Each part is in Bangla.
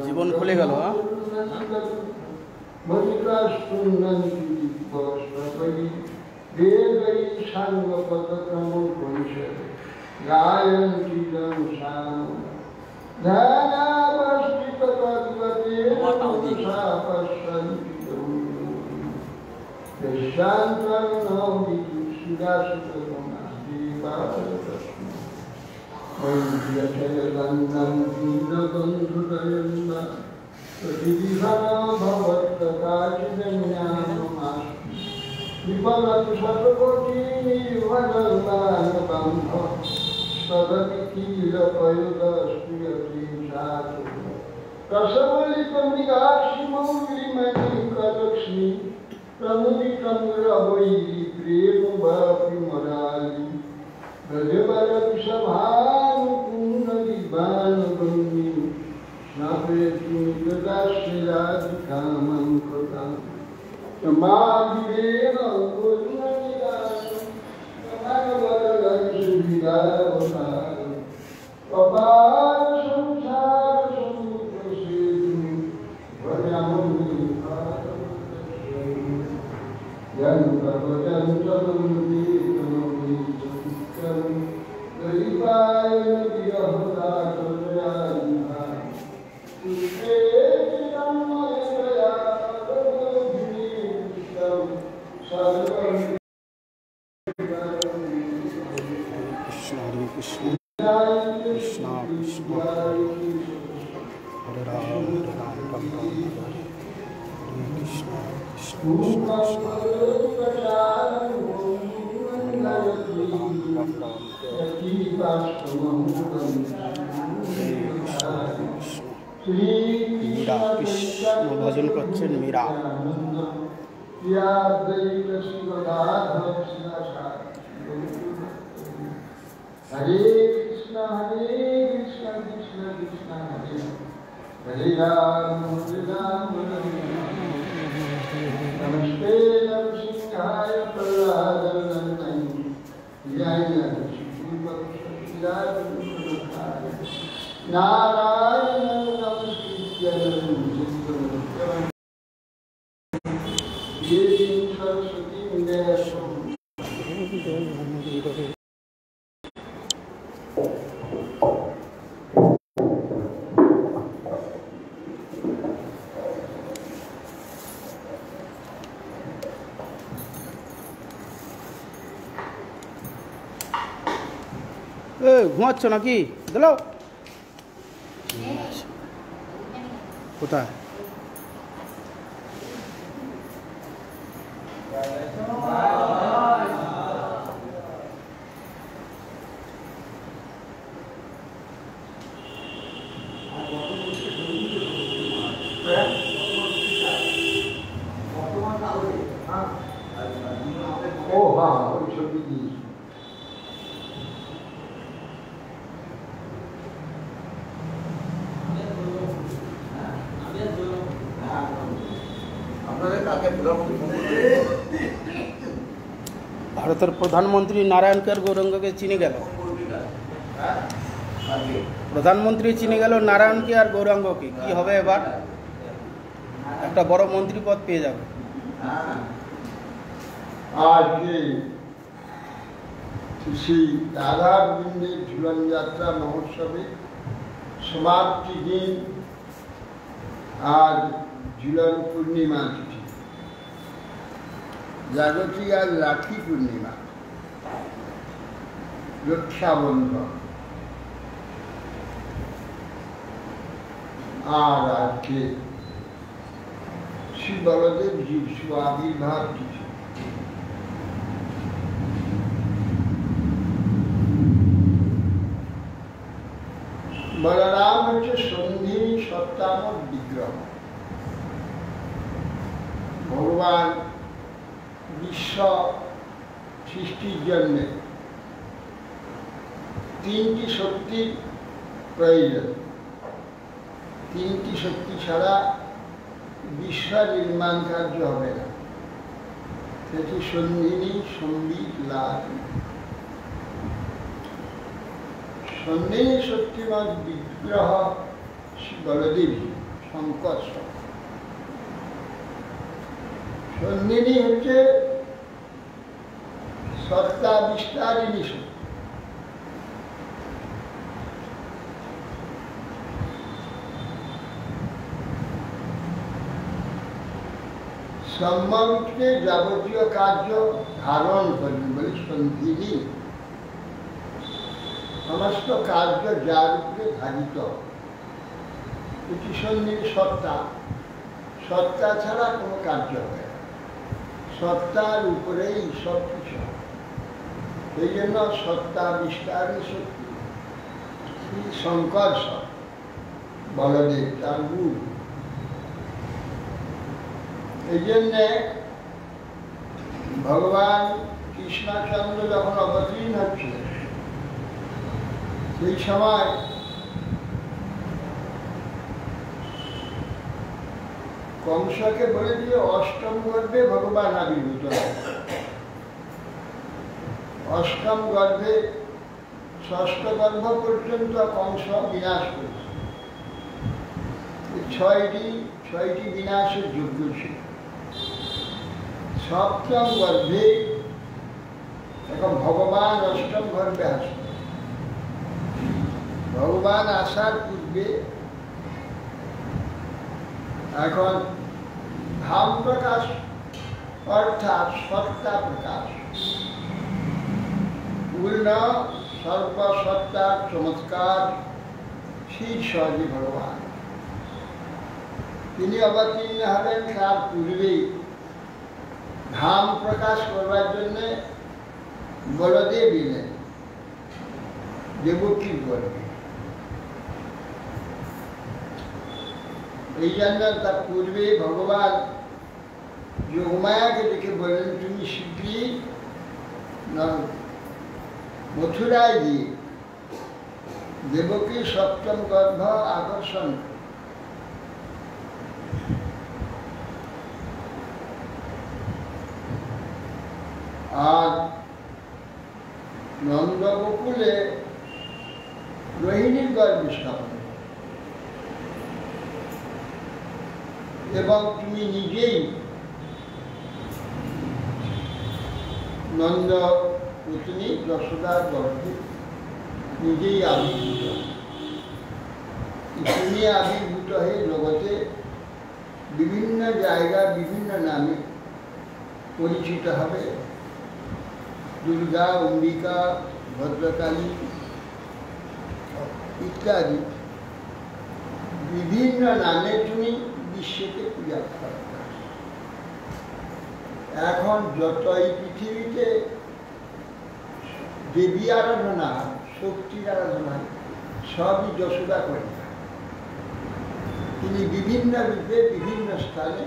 জীবন খুলে গেল। ভজন করছেন মীরা। हरे कृष्णा कृष्ण कृष्ण हरे राम नमस्ते नरसिंहाय नारायण नमस्कृत्य सरस्वती ঘুমাচ্ছ নাকি? দিলো কোথায়? ভারতের প্রধানমন্ত্রী নারায়ণকে আর গৌরাঙ্গকে চিনে গেল। প্রধানমন্ত্রী চিনে গেল নারায়ণকে আর গৌরাঙ্গকে, কি হবে এবার? একটা বড় মন্ত্রী পদ পেয়ে যাবে। আজকে শ্রী রাধা গোবিন্দের ঝুলন যাত্রা মহোৎসবে সমাপ্তি দিন। আজ ঝুলন পূর্ণিমা তিথি, জাগতিক আজ রাখি পূর্ণিমা, রক্ষাবন্ধন। আর আজকে শ্রী বলদেবজির শুভ আবির্ভাব তিথি। বলরাম হচ্ছে সন্ধিনী সত্তামক বিগ্রহ। ভগবান বিশ্ব সৃষ্টির জন্য তিনটি শক্তির প্রয়োজন। তিনটি শক্তি ছাড়া বিশ্ব নির্মাণ কার্য হবে না। সেটি সন্ধিনী, সম্বিত, লাভ। সন্ধিনী শক্তিমান বিগ্রহ বলদেব শঙ্কর। সন্ধিনী হচ্ছে সত্তা বিস্তারিণী শক্তি। সম্যককে যাবতীয় কার্য ধারণ করবে বলে সন্ধিনী। সমস্ত কার্য যার উপরে ধারিত, এটি সন্ধিনী সত্তা। সত্তা ছাড়া কোনো কার্য হবে না। সত্তার উপরেই সব কিছু। সেই জন্য সত্তা বিস্তারী শক্তি শ্রী শঙ্কর বলদেব তার গুরু। এই জন্যে ভগবান কৃষ্ণচন্দ্র যখন অবতীর্ণ হচ্ছিলেন, সেই সময় কংসকে বলে দিয়ে অষ্টম গর্ভে ভগবান আবির্ভূত হয়। অষ্টম গর্ভে ষষ্ঠ গর্ভ পর্যন্ত কংস বিনাশ করেছে। ছয়টি বিনাশের যোগ্য ছিল। সপ্তম গর্ভে এখন ভগবান অষ্টম গর্ভে আসবে। ভগবান আসার পূর্বে এখন ধাম প্রকাশ অর্থাৎ সত্তা প্রকাশ, পূর্ণ সর্বসত্তার চমৎকার শীর্ষে ভগবান। তিনি অবতীর্ণ হলেন। তার পূর্বেই ধাম প্রকাশ করবার জন্যে বলদেব এলেন দেবকীর গর্ভে। এই জন্য তার পূর্বে ভগবান যোগমায়াকে দেখে বললেন, তুমি শীঘ্রই মথুরায় গিয়ে দেবকীর সপ্তম গর্ভ আকর্ষণ। আর নন্দগোকুলে রোহিণীর গর্ভে স্থাপন, এবং তুমি নিজেই নন্দ পত্নী যশোদার গর্ভে নিজেই আবির্ভূত। তুমি আবির্ভূত হয়ে জগতে বিভিন্ন জায়গা বিভিন্ন নামে পরিচিত হবে। দুর্গা, অম্বিকা, ভদ্রকালী ইত্যাদি বিভিন্ন নামে তুমি বিশ্বকে পূজা করো। এখন যত এই পৃথিবীতে দেবী আরাধনা, শক্তির আরাধনা সবই যশোদা করে। তিনি বিভিন্ন রূপে বিভিন্ন স্থানে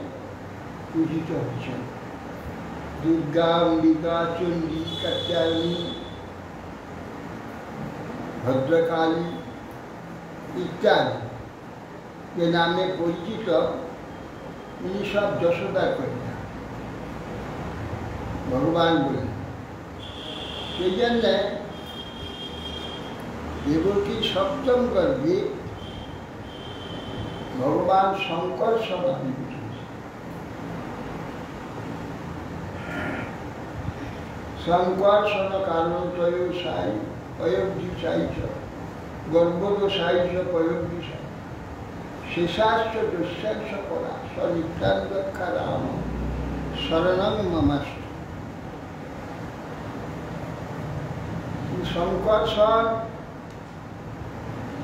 পূজিত হচ্ছেন। দুর্গা, অম্বিকা, চণ্ডী, কাত্যায়নী, ভদ্রকালী ইত্যাদি যে নামে পরিচিত, তিনি সব যশোদার কন্যা। ভগবান বলে। সেই জন্যে দেবকী সপ্তম গর্ভে ভগবান শঙ্কর সমাধি বসেছে। শঙ্কর সন কারণ তয় সাই অয়োধ্যি সাইচ গর্ভদ সাইচ পয়োধ্যি সাই শেষাশ্চ দুঃশ্বাস করা স্বনিত্যাঙ্গক্ষা রাম শরণং মমাস্ত। শঙ্কর সন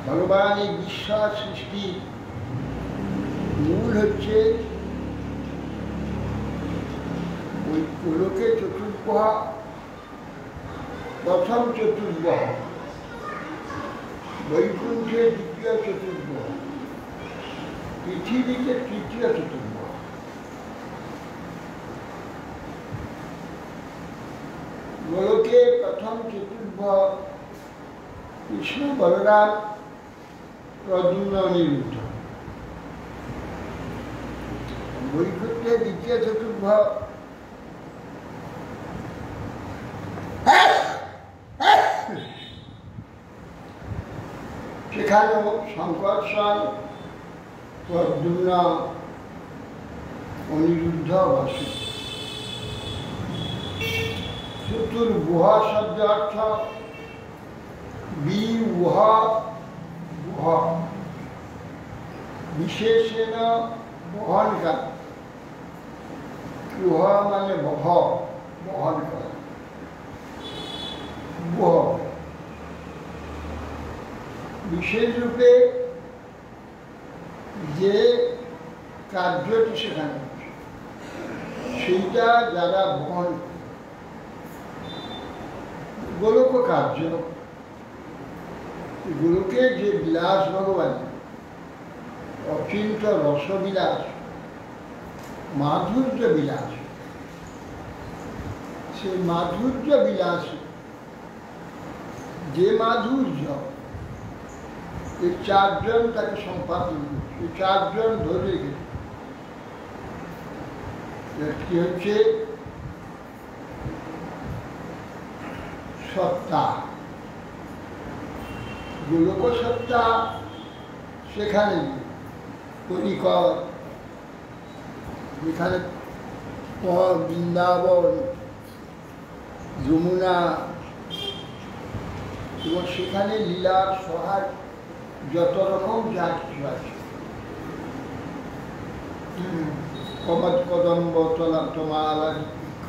ভগবান এই বিশ্ব সৃষ্টি মূল হচ্ছে ওই গোলকে চতুর্ভুজ, প্রথম চতুর্ভুজ, বৈকুণ্ঠে দ্বিতীয় চতুর্ভুজ, পৃথিবীতে তৃতীয় চতুর্ভুজ। গোলকে প্রথম চতুর্ভুজ কৃষ্ণ বলরাম প্রদ্যুম্ন অনিরুদ্ধ। বৈকুণ্ঠে দ্বিতীয় চতুর্ভুজ সেখানেও শঙ্কর্ষণ প্রদ্যুম্ন অনিরুদ্ধ বসে। চতুর্ভুজ শব্দ অর্থ বিউহ গুহ বিশেষেণ বহনকারী। গুহ মানে বহন করা, গুহ বিশেষ রূপে যে কার্যটি সেখানে সেইটা যারা বহন, গোলক কার্য, গোলকে যে বিলাস ভগবান অচিন্ত রসবিলাস, মাধুর্য বিলাস, সেই মাধুর্য বিলাস যে মাধুর্য এই চারজন তাকে সম্পাদন, এই চারজন ধরে গেছে। একটি হচ্ছে সত্তা, গোলক সত্তা, সেখানে কলিকর, যেখানে বৃন্দাবন, যমুনা, এবং সেখানে লীলার সহায় যত রকম যা কিছু আছে, কমদ কদম্ব তলা তমালা বৃক্ষ,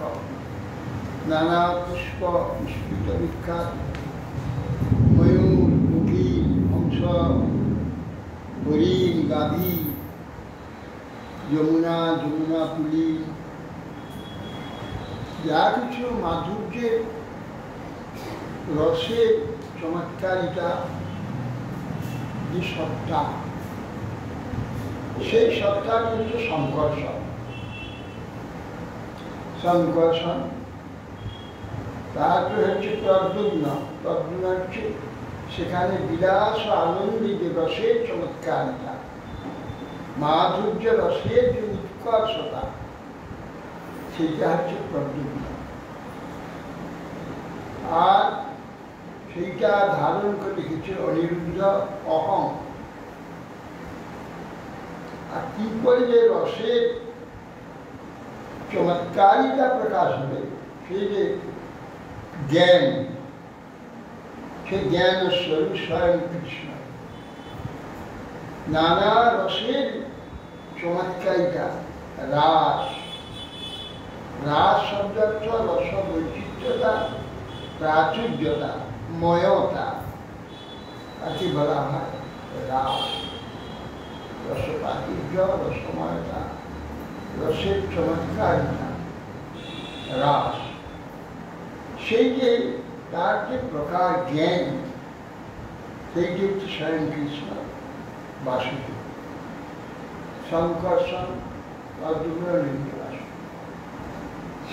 নানা পুষ্প পুষ্পিত বিখ্যাত, ময়ূর, কোকিল, হংস, হরিণ, গাভী, যমুনা, যমুনা পুলি, যা কিছু মাধুর্যের রসের চমৎকারিতা, যে সত্তা, সেই সত্তাটি হচ্ছে শঙ্কর্ষণ। শঙ্কর্ষণ তারপরে হচ্ছে প্রদ্যুম্ন। প্রদ্যুম্ন হচ্ছে সেখানে বিলাস ও আনন্দী যে রসের চমৎকারিতা, মাধুর্য রসের যে উৎকর্ষতা, সেইটা হচ্ছে প্রদ্যুম্ন। আর সেইটা ধারণ করে লিখেছে অনিরুদ্ধ অহং। আর কি করে যে রসের চমৎকারিতা প্রকাশ হবে, সেই যে জ্ঞান, সে জ্ঞান স্বরূপ স্বয়ং কৃষ্ণ। নানা রসের চমৎকারিতা, রাস, রাস শব্দ অর্থ রস বৈচিত্র্যতা, প্রাচুর্যতা, ময়তা, তাকে বলা হয় রাস। রস প্রাচুর্য, রসময়তা, রসের চমৎকারিতা, রাস। সেই যে তার যে প্রকার জ্ঞান, সেইটি হচ্ছে স্বয়ং কৃষ্ণ বাসুদেব। শঙ্কর্ষণ প্রদ্যুম্ন লিঙ্গবাস।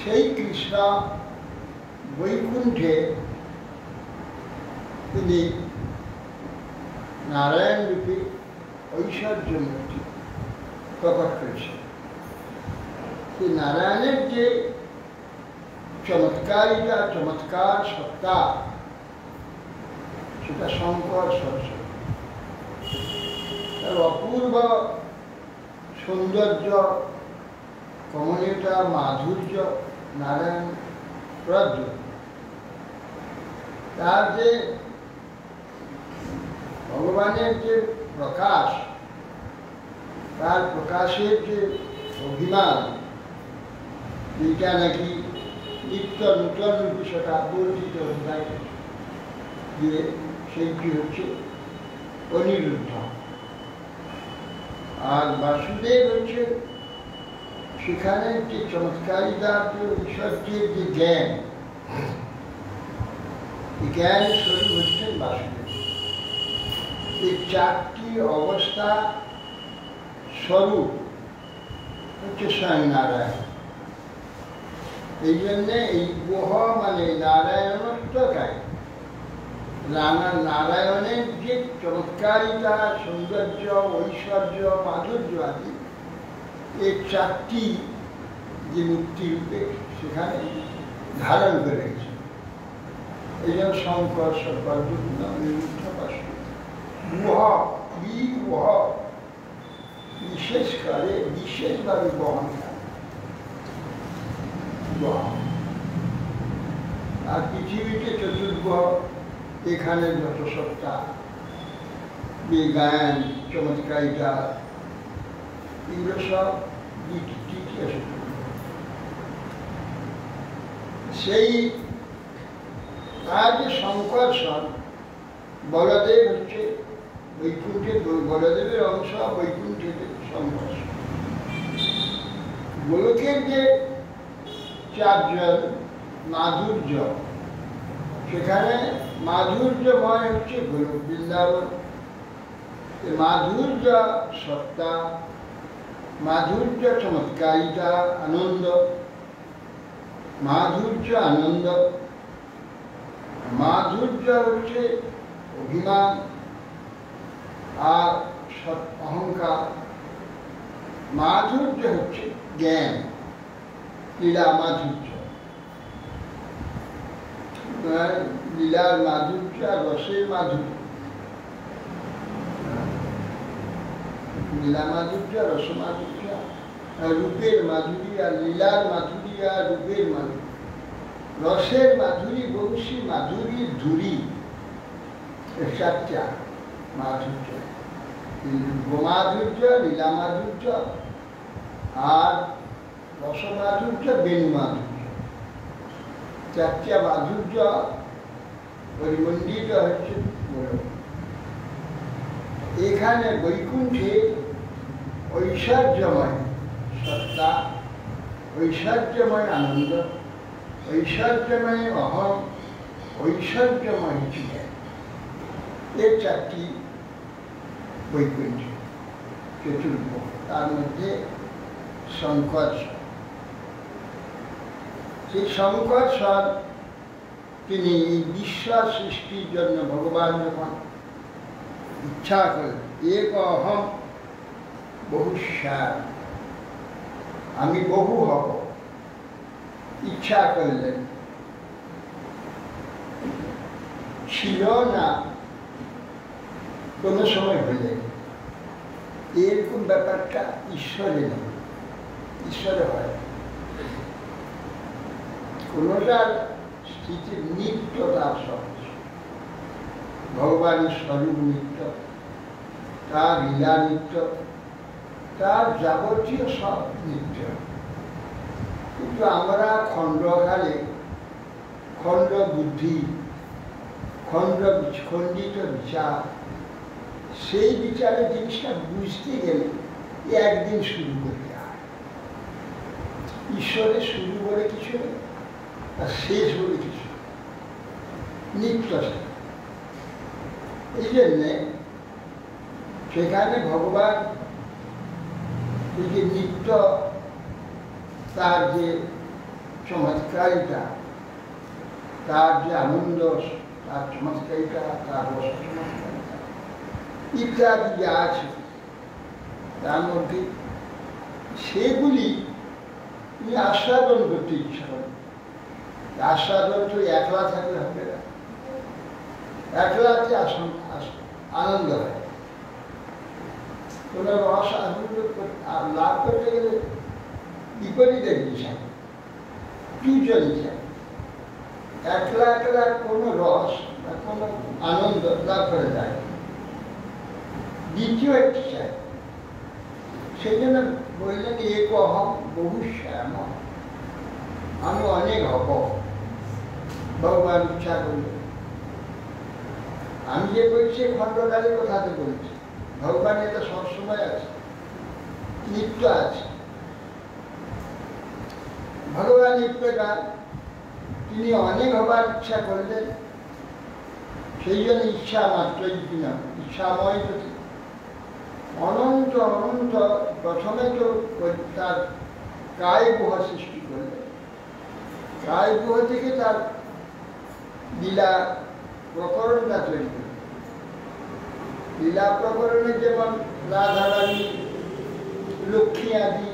সেই কৃষ্ণ বৈকুণ্ঠে তিনি নারায়ণ রূপে ঐশ্বর্য মূর্তি প্রকট করেছেন। সেই নারায়ণের যে চমৎকারিতা, চমৎকার সত্তা, সেটা শঙ্কর সরস্বতী। তার অপূর্ব সৌন্দর্য, কমনীয়তা, মাধুর্য, নারায়ণ প্রজ্ঞ, তার যে ভগবানের যে প্রকাশ, তার প্রকাশের যে অভিমান, যেটা নাকি নিত্য নূতন রূপে সেটা বর্ধিত অধ্যায় দিয়ে, সেইটি হচ্ছে অনিরুদ্ধ। আর বাসুদেব হচ্ছে সেখানে যে চমৎকারিতা, ঈশ্বরের যে জ্ঞান, জ্ঞান স্বরূপ হচ্ছেন বাসুদেব। এই চারটি অবস্থা স্বরূপ হচ্ছে স্বয়ং নারায়ণ। এই জন্যে এই গুহ মানে নারায়ণত্বকায়, নারায়ণের যে চমৎকারিতা, সৌন্দর্য, ঐশ্বর্য, মাধুর্য আদি, এই চারটি যে মূর্তিরূপে সেখানে ধারণ করে গেছে। এই জন্য শঙ্কর সকল অনিরুদ্ধ বাসুদেব। গুহ, এই গুহ বিশেষ করে বিশেষভাবে বহন করে। আর পৃথিবীতে চতুর্গ্রহ, এখানে যত সত্তা, বিজ্ঞান, চমৎকারিতা, এগুলো সব তৃতীয় সত্তা। সেই আর যে শঙ্কর্ষণ, বলদেব হচ্ছে বৈকুণ্ঠের, বলদেবের অংশ বৈকুণ্ঠের শঙ্কর্ষণ। গোলকের যে চারজন মাধুর্য, সেখানে মাধুর্যময় হচ্ছে গোলক বৃন্দাবন। মাধুর্য সত্তা, মাধুর্য চমৎকারিতা, আনন্দ, মাধুর্য আনন্দ, মাধুর্য হচ্ছে অভিমান আর অহংকার, মাধুর্য হচ্ছে জ্ঞান, লীলা মাধুর্য। লীলার মাধুর্য আর রসের মাধুর্য, লীলা মাধুর্য, রস মাধুর্য, রূপের মাধুরী, আর লীলার মাধুরী আর রূপের মাধুরী। রসের মাধুরী বংশী, মাধুরী ধুরি, চারটা মাধুর্য। গোমাধুর্য, লীলা মাধুর্য আর রস মাধুর্য, বেণু মাধুর্য। চারটা মাধুর্য পরিমণ্ডিত হচ্ছে। এখানে বৈকুণ্ঠে ঐশ্বর্যময় সত্তা, ঐশ্বর্যময় আনন্দ, ঐশ্বর্যময় অহং, ঐশ্বর্যময় চিন্তা, এর চারটি বৈকুণ্ঠ চতুর্ভ। তার মধ্যে শঙ্কর্ষণ, সেই শঙ্কর্ষণ তিনি এই বিশ্ব সৃষ্টির জন্য ভগবান যখন ইচ্ছা করলেন, এক অহম বহুশ্যাম, আমি বহু হব, ইচ্ছা করলেন। ছিল না কোনো সময় হলে, এরকম ব্যাপারটা ঈশ্বরে নেই, ঈশ্বরে হয়। কোনোটার স্থিতির নিত্য, তার সহজ ভগবানের স্বরূপ নিত্য, তার লীলা নিত্য, তার যাবতীয় সব নিত্য। কিন্তু আমরা খণ্ডকালে খণ্ড বুদ্ধি, খণ্ডিত বিচার, সেই বিচারে জিনিসটা বুঝতে গেলে একদিন শুরু করতে হয়। ঈশ্বরের শুরু বলে কিছু নেই, আর শেষ বলে কিছু নিত্য। এই জন্যে সেখানে ভগবান এই যে নিত্য, তার যে চমৎকারিতা, তার যে আনন্দ, তার চমৎকারিতা, তার রস চমৎকারিতা ইত্যাদি যা আছে, তার মধ্যে সেগুলি তিনি আস্বাদন করতে ইচ্ছা করেন। আস্বাদন তো একলা থাকলে হবে না, একলাতে আনন্দ হয়। কোনো রস আনন্দ লাভ করতে গেলে বিপরীতের বিষয় দুজনই চাই। একলা একলা কোনো রস বা কোনো আনন্দ লাভ করে যায়, দ্বিতীয় একটি চাই। সেই জন্য বললেন এক অহম বহু শ্যাম, আমি অনেক হব ভগবান ইচ্ছা করলে। আমি যে বলছি খণ্ডকালের কথাতে বলছি, ভগবান এটা সবসময় আছে, নিত্য আছে। ভগবান ইপ্রকার তিনি অনেক হবার ইচ্ছা করলেন, সেই জন্য ইচ্ছা মাত্রই কিনা ইচ্ছাময় প্রতি অনন্ত অনন্ত। প্রথমে তো তার কায় গুহা সৃষ্টি করলেন, কায় গুহা থেকে তার লীলা প্রকরণটা তৈরি করলেন। লীলা প্রকরণে যেমন রাধারানী, লক্ষ্মী আদি,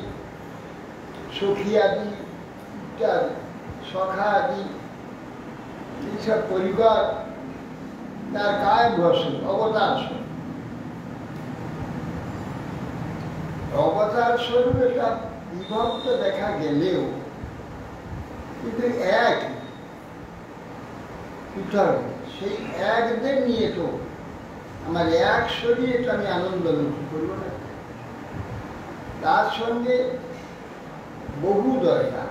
সখী আদি ইত্যাদি, সখা আদি, এইসব পরিবার তার কায় বসে অবতার স্বরূপ। অবতার স্বরূপ এটা বিভক্ত দেখা গেলেও কিন্তু এক পৃথক, সেই একদের নিয়ে তো আমার এক শরীরে তো আমি আনন্দ অনুভব করবো না, তার সঙ্গে বহু দরকার।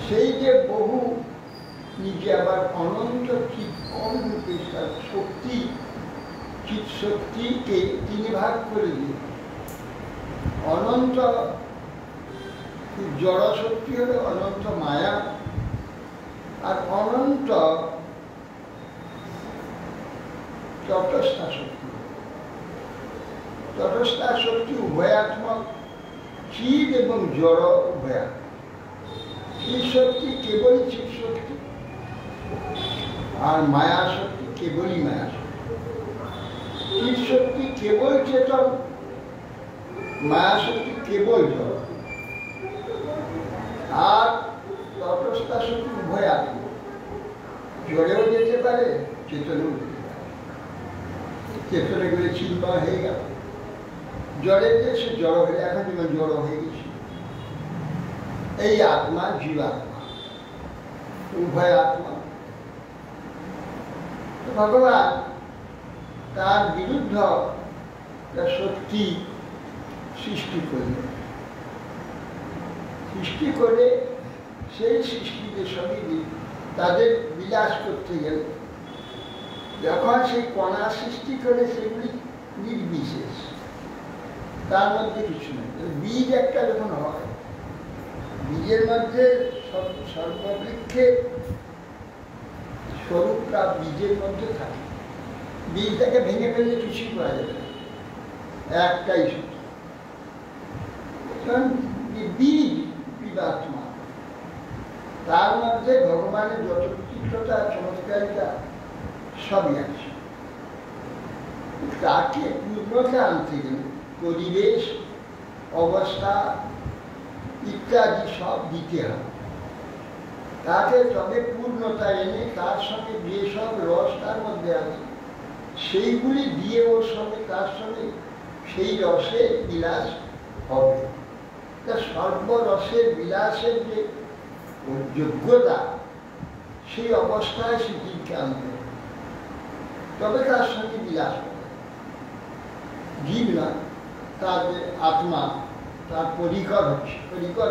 সেই যে বহু নিজে আবার অনন্ত চিৎ কম রূপে শক্তি, চিৎ শক্তিকে তিনি ভাগ করে দিয়ে অনন্ত জড় শক্তি হলো অনন্ত মায়া, আর অনন্ত তটস্থা শক্তি। তটস্থা শক্তি উভয়াত্মক, চিৎ এবং জড় উভয়া। চিৎ শক্তি কেবলই চিৎ শক্তি, আর মায়া শক্তি কেবলই মায়া শক্তি। চিৎ শক্তি কেবল চেতন, মায়া শক্তি কেবল জড়। আর তটস্থা শক্তি উভয়াত্মক, জড়েও যেতে পারে, চেতনেও যেতে পারে। চেতনে গেলে চিন্ময় হয়ে গেল, জড়ের যে সে জড় হয়ে, এখন যেমন জড় হয়ে গেছে। এই আত্মা জীবাত্মা উভয় আত্মা। ভগবান তার বিরুদ্ধ শক্তি সৃষ্টি করলেন, সৃষ্টি করে সেই সৃষ্টিদের সঙ্গে তাদের বিলাস করতে গেলে যখন সেই কণা সৃষ্টি করে সেগুলি নির্বিশেষ, তার মধ্যে কিছু নেই। বীজ একটা যখন হয়, বীজের মধ্যে সর্ববৃক্ষের স্বরূপটা বীজের মধ্যে থাকে। বীজটাকে ভেঙে ফেললে কিছুই করা যাবে না, একটাই সূত্র। বীজ বিবাত্মা, তার মধ্যে ভগবানের যত বিচিত্রতা চমৎকারিতা সবই আছে। তাকে পূর্ণতা আনতে গেলে পরিবেশ, অবস্থা ইত্যাদি সব দিতে হবে। তাকে তবে পূর্ণতা এনে তার সঙ্গে যেসব রস তার মধ্যে আছে সেইগুলি দিয়ে ওর সঙ্গে তার সঙ্গে সেই রসের বিলাস হবে। তা সর্বরসের বিলাসের যে যোগ্যতা, সেই অবস্থায় সে জীবকে আনতে হবে, তবে তার সঙ্গে বিলাস হবে। জীব না, তার যে আত্মা, তার পরিকর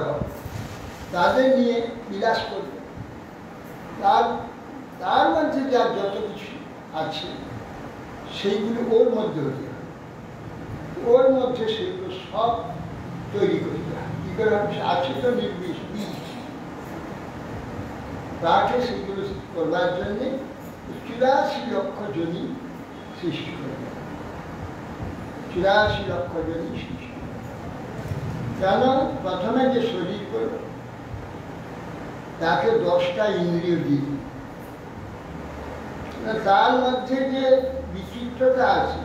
হবে, তাদের নিয়ে বিলাস করবে। তার মধ্যে যার যত কিছু আছে সেইগুলো ওর মধ্যে হতে হবে, ওর মধ্যে সেগুলো সব তৈরি করতে হবে। কি করে আছে তো নির্বিষ বীজ, তাকে সেগুলো করবার জন্যে 84 লক্ষ জনি সৃষ্টি করবে। 84 লক্ষ জনি সৃষ্টি করবে। কেন? প্রথমে যে শরীর করল তাকে 10টা ইন্দ্রিয় দিয়ে, তার মধ্যে যে বিচিত্রতা আছে,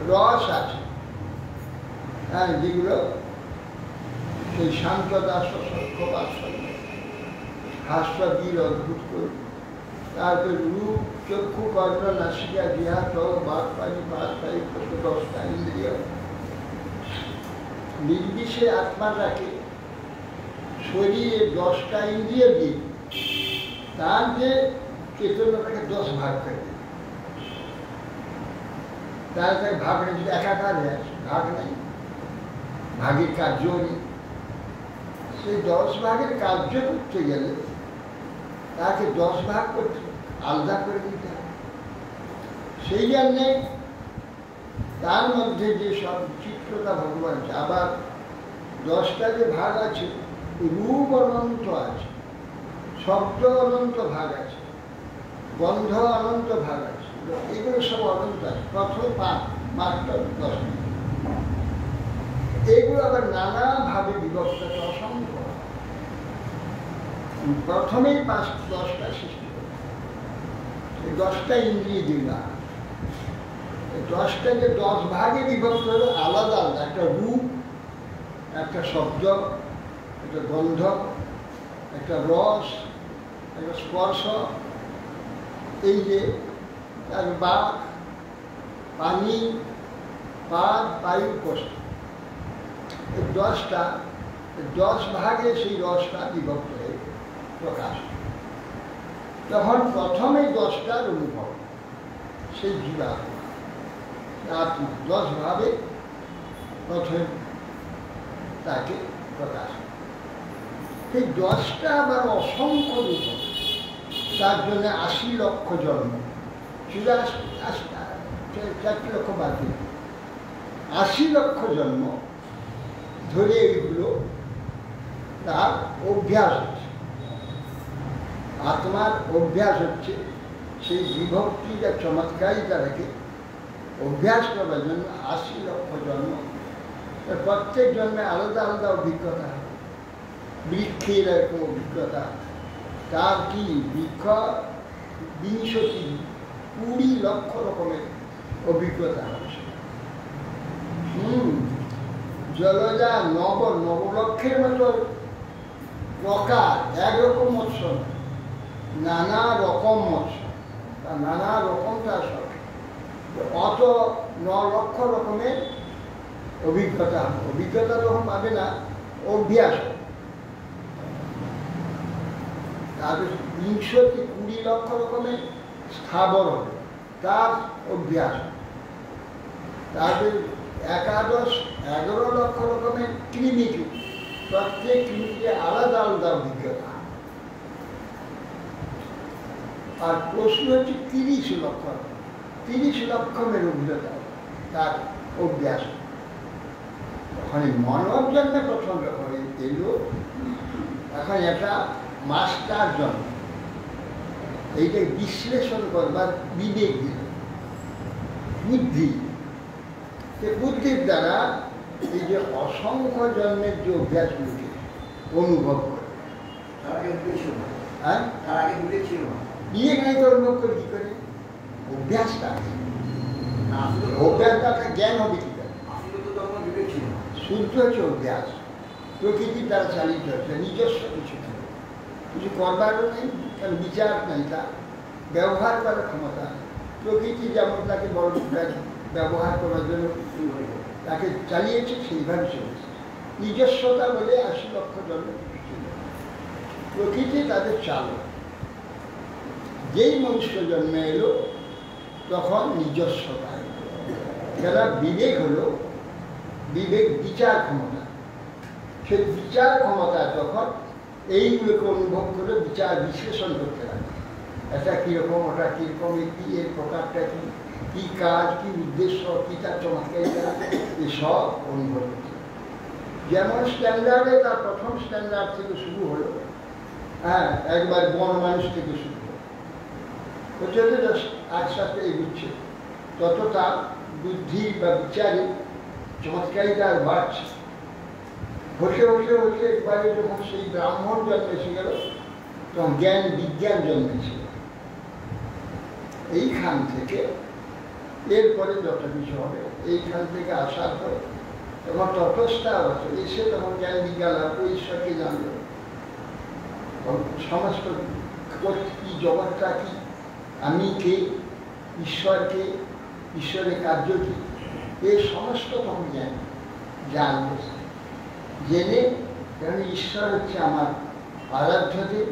রস আছে, হ্যাঁ, যেগুলো সেই শান্ত দাস সক্ষ বাৎসল্য হাস্যবীর অদ্ভুত করি, তারপরে রূপ চক্ষু কর্ণ নাসিকা জিহা চল বাক পানি পাঁচ পাই 10টা ইন্দ্রিয় নির্বিষে আত্মাটাকে শরীরে 10টা ইন্দ্রিয় দিয়ে তার যে চেতনাটাকে 10 ভাগ করে দেয়, তার ভাগ নেই, যদি একাকার হয়ে আছে, ভাগ নেই, ভাগের কার্য নেই। সেই 10 ভাগের কার্য করতে গেলে তাকে 10 ভাগ করতে আলাদা করে দিতে হবে। সেই জন্যে তার মধ্যে যে সব চিত্রতা ভগবান, আবার 10টা যে ভাগ আছে, রূপ অনন্ত আছে, শব্দ অনন্ত ভাগ আছে, গন্ধ অনন্ত ভাগ আছে, এগুলো সব অনন্ত আছে। প্রথম মাত্র 10, এগুলো আবার নানাভাবে বিভক্ত, অসংখ্য। প্রথমেই 10টা সৃষ্টি করে, 10টা ইন্দ্রিয় দিলা, 10টাকে 10 ভাগে বিভক্ত হলো আলাদা আলাদা, একটা রূপ, একটা শব্দ, একটা গন্ধ, একটা রস, একটা স্পর্শ, এই যে তার বাক, পানি, পাদ, বায়ু, কষ্ট, এই 10টা 10 ভাগে সেই রসটা বিভক্ত হয়ে প্রকাশ। তখন প্রথমে 10টার অনুভব, সেই জীবাত্মা আত্মা 10 ভাবে প্রথমে তাকে প্রকাশ। সেই 10টা আবার অসংখ্য রূপ, তার জন্য 80 লক্ষ জন্ম, 4 লক্ষ বাদ, 80 লক্ষ জন্ম ধরে এইগুলো তার অভ্যাস হচ্ছে, আত্মার অভ্যাস হচ্ছে। সেই বিভক্তিটা চমৎকারিতা রেখে অভ্যাস করার জন্য 80 লক্ষ জন্ম, প্রত্যেক জন্মে আলাদা আলাদা অভিজ্ঞতা, বৃক্ষের এরকম অভিজ্ঞতা, তার কি বৃক্ষ 20 লক্ষ রকমের অভিজ্ঞতা হচ্ছে। জলজা নবলক্ষের মতো প্রকার, একরকম মৎস্য, নানা রকম মৎস্য, নানা রকমটা সব, অত 9 লক্ষ রকমের অভিজ্ঞতা। অভিজ্ঞতা তখন পাবে না, অভ্যাস। তারপরে 20 লক্ষ রকমের স্থাবর হবে, তার অভ্যাস। তারপরে 11 লক্ষ রকমের কৃমিকে, প্রত্যেক কৃমিকে আলাদা আলাদা অভিজ্ঞতা। আর প্রশ্ন হচ্ছে 30 লক্ষমের অভিজ্ঞতা, তার অভ্যাস। ওখানে মানব জন্মে প্রথম যখন এলো, এখন একটা মাস্টার জন্ম, এইটা বিশ্লেষণ করবার বিবেক দিল, বুদ্ধি। বুদ্ধির দ্বারা এই যে অসংখ্য জন্মের যে অভ্যাসগুলোকে অনুভব করে, বিবেক নাই তো অনুভব করে কি করে? অভ্যাসটা, অভ্যাসটা জ্ঞান হবে কি করে? শুদ্ধ হচ্ছে অভ্যাস, প্রকৃতির দ্বারা চালিত হচ্ছে, নিজস্ব কিছু করবারও নেই, কারণ বিচার নেই, তার ব্যবহার করার ক্ষমতা। প্রকৃতি যেমন তাকে বড় ব্যবহার করার জন্য তাকে চালিয়েছে, সেইভাবে চলেছে। নিজস্বতা বলে 80 লক্ষ জন্ম প্রকৃতি তাদের চালক। যেই মনুষ্য জন্মে এলো তখন নিজস্বতা, যারা বিবেক হলো, বিবেক বিচার ক্ষমতা, সেই বিচার ক্ষমতা তখন এইগুলোকে অনুভব করে বিচার বিশ্লেষণ করতে লাগে। এটা কীরকম, ওটা কীরকম, কি এর প্রকারটা কি, কি কাজ, কি উদ্দেশ্য, কি তার চমৎকারিতা, এসব অনুভব করতে। যেমন স্ট্যান্ডার্ডে তার প্রথম স্ট্যান্ডার্ড থেকে শুরু হলো, হ্যাঁ, একবার বন মানুষ থেকে শুরু হলো, হচ্ছে আস্তে আস্তে এগুচ্ছে, তত তার বুদ্ধি বা বিচারে চমৎকারিতা বাড়ছে। বসে বসে বসে একবারে যখন সেই ব্রাহ্মণ জন্মেছে গেল, তখন জ্ঞান বিজ্ঞান জন্মেছিল। এইখান থেকে এরপরে যত কিছু হবে, এইখান থেকে আসার পরে তখন তপস্যা আছে, এসে তখন জ্ঞান বিজ্ঞান আর ঈশ্বরকে জানল। সমস্ত কি জগৎটা কি, আমি কে, ঈশ্বরকে, ঈশ্বরের কার্য কি, এই সমস্ত তখন জানবে। জেনে, কারণ ঈশ্বর হচ্ছে আমার আরাধ্যদেব,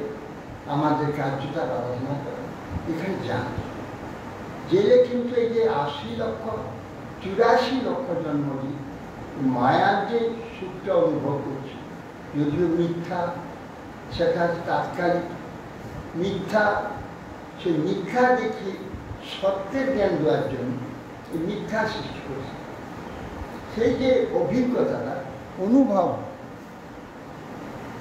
আমাদের কার্যটা আরাধনা করে, এখানে জানবে। জেলে কিন্তু এই যে ৮০ লক্ষ ৮৪ লক্ষ জন্মদি মায়ার যে সুখটা অনুভব করছে, যদিও মিথ্যা, সেটা তাৎকালিক মিথ্যা, সে মিথ্যা দেখে সত্যের জ্ঞান দেওয়ার জন্য এই মিথ্যা সৃষ্টি করেছে। সেই যে অভিজ্ঞতাটা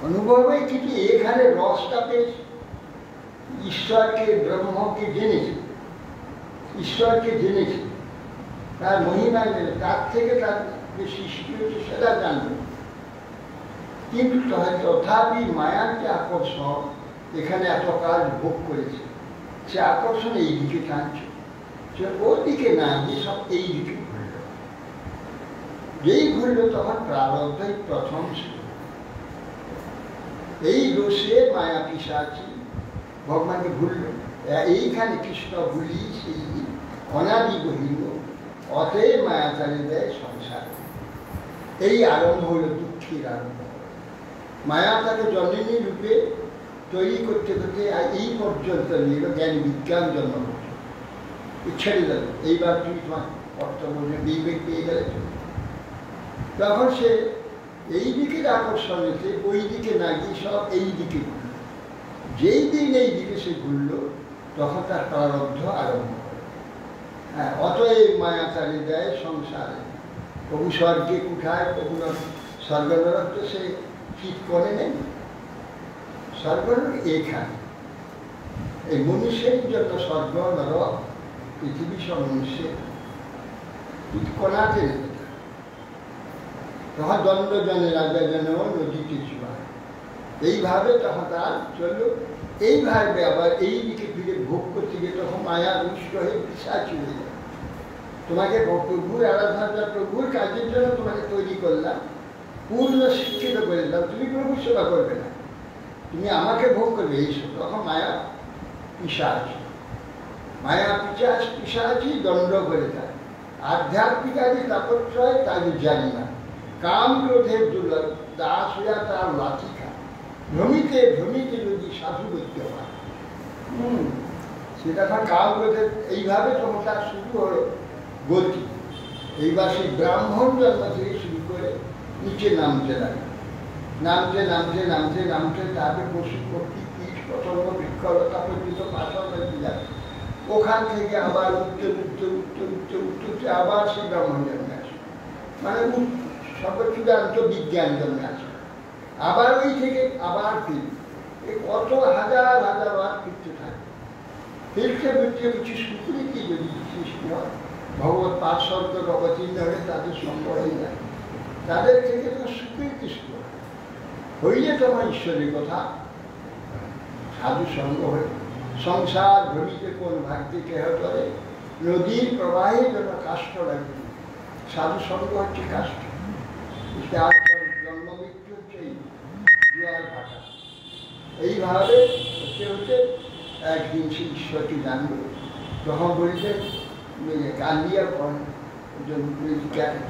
অনুভবে কিন্তু এখানে রসটা পেয়েছে, ঈশ্বরকে ব্রহ্মকে জেনেছে, ঈশ্বরকে জেনেছে, তার মহিমা জেনে, তার থেকে তার যে সৃষ্টি হয়েছে সেটা জানবে। কিন্তু তথাপি মায়ার যে আকর্ষণ, এখানে এত কাজ ভোগ করেছে, সে আকর্ষণ এই দিকে টানছে, সে ওর দিকে না গিয়ে সব এই দিকে ঘুরল। যেই ঘুরল তখন প্রারব্ধই প্রথম ছিল। এই দোষে মায়া পিশাচি ভগবানকে ভুলল, এইখানে কৃষ্ণ ভুলি সেই অনাদি বহিল, অতএব মায়া চালিয়ে দেয় সংসার। এই আরম্ভ হলো দুঃখের আরম্ভ। মায়া তাকে জননী রূপে তৈরি করতে করতে এই পর্যন্ত নিয়ে এলো জ্ঞান বিজ্ঞান জন্ম করছে, ছেড়ে দিল। এইবার তুমি তোমার কর্তব্য বিবেক পেয়ে গেলে, তখন সে এই দিকের আকর্ষণেতে ওই দিকে না গিয়ে সব এই দিকে ঘুরল। যেই দিন এই দিকে সে ঘুরল তখন তার প্রারব্ধ আরম্ভ করে। হ্যাঁ, অতএব মায়া চালিয়ে দেয় সংসারে। প্রভু স্বর্গে উঠায়, প্রভু স্বর্গনরক তো সে ঠিক করে নেন, স্বর্গনরক এখানে। এই মনুষ্যের জন্য স্বর্গ নরক পৃথিবী সব মনুষ্যের কোনাতে নেবে। তখন দণ্ডজনে রাজা যেন নদীতে চুবায়, এইভাবে তখন তার চলল। এইভাবে আবার এই দিকে ফিরে ভোগ করতে গিয়ে তখন মায়া রুষ্ট হয়ে পিশাচি হয়ে যায়। তোমাকে প্রভুর আরাধনা, প্রভুর কাজের জন্য তোমাকে তৈরি করলাম, পূর্ণ শিক্ষিত করে দিলাম, তুমি প্রভুর সেবা করবে না, তুমি আমাকে ভোগ করবে, এইসব। তখন মায়া পিশাচি, মায়া পিশাচি দণ্ড করে দেয়। আধ্যাত্মিক আদি তাপত্রয় তাকে জানি না, কাম ক্রোধের দুর্লভ দাস হইয়া তার লাঠি খায়, ভ্রমিতে ভ্রমিতে যদি সাধু করতে হয়। সেটা কাম ক্রোধের এইভাবে যখন তার শুরু হলো গতি, এইবার সেই ব্রাহ্মণ জন্ম থেকে শুরু করে নিচে নামতে লাগে, নামতে নামতে নামতে নামতে তারপরে পশু পক্ষী কীট পতঙ্গ বৃক্ষলতা পর্যন্ত পাথর হয়ে যায়। ওখান থেকে আবার উঠতে উঠতে উঠতে উঠতে উঠতে উঠতে আবার সেই ব্রাহ্মণ জন্মে আসে, মানে সর্বচূড়ান্ত বিজ্ঞান জন্মে আসে। আবার ওই থেকে আবার ফির, এই কত হাজার হাজার বার ফিরতে থাকে। ফিরতে ফিরতে কিছু সুকৃতি যদি সৃষ্টি হয়, ভগবত পার্শ্বর্গ অবতীর্ণ হলে তাদের সঙ্গ হয়ে যায়, তাদের থেকে তো সুকৃতি শুরু হইলে তোমার ঈশ্বরের কথা সাধু সঙ্গ হয়ে সংসার ভ্রমিতে কোন ভাগ্যে কেহ করে, নদীর প্রবাহে যেন কাষ্ঠ লাগবে। সাধু সঙ্গ হচ্ছে কাষ্ঠ, তার জন্ম মৃত্যু হচ্ছে এই জোয়ার ভাটা। এইভাবে হতে হতে একদিন সে ঈশ্বরকে জানবে। তখন বলছে কান্দিয়া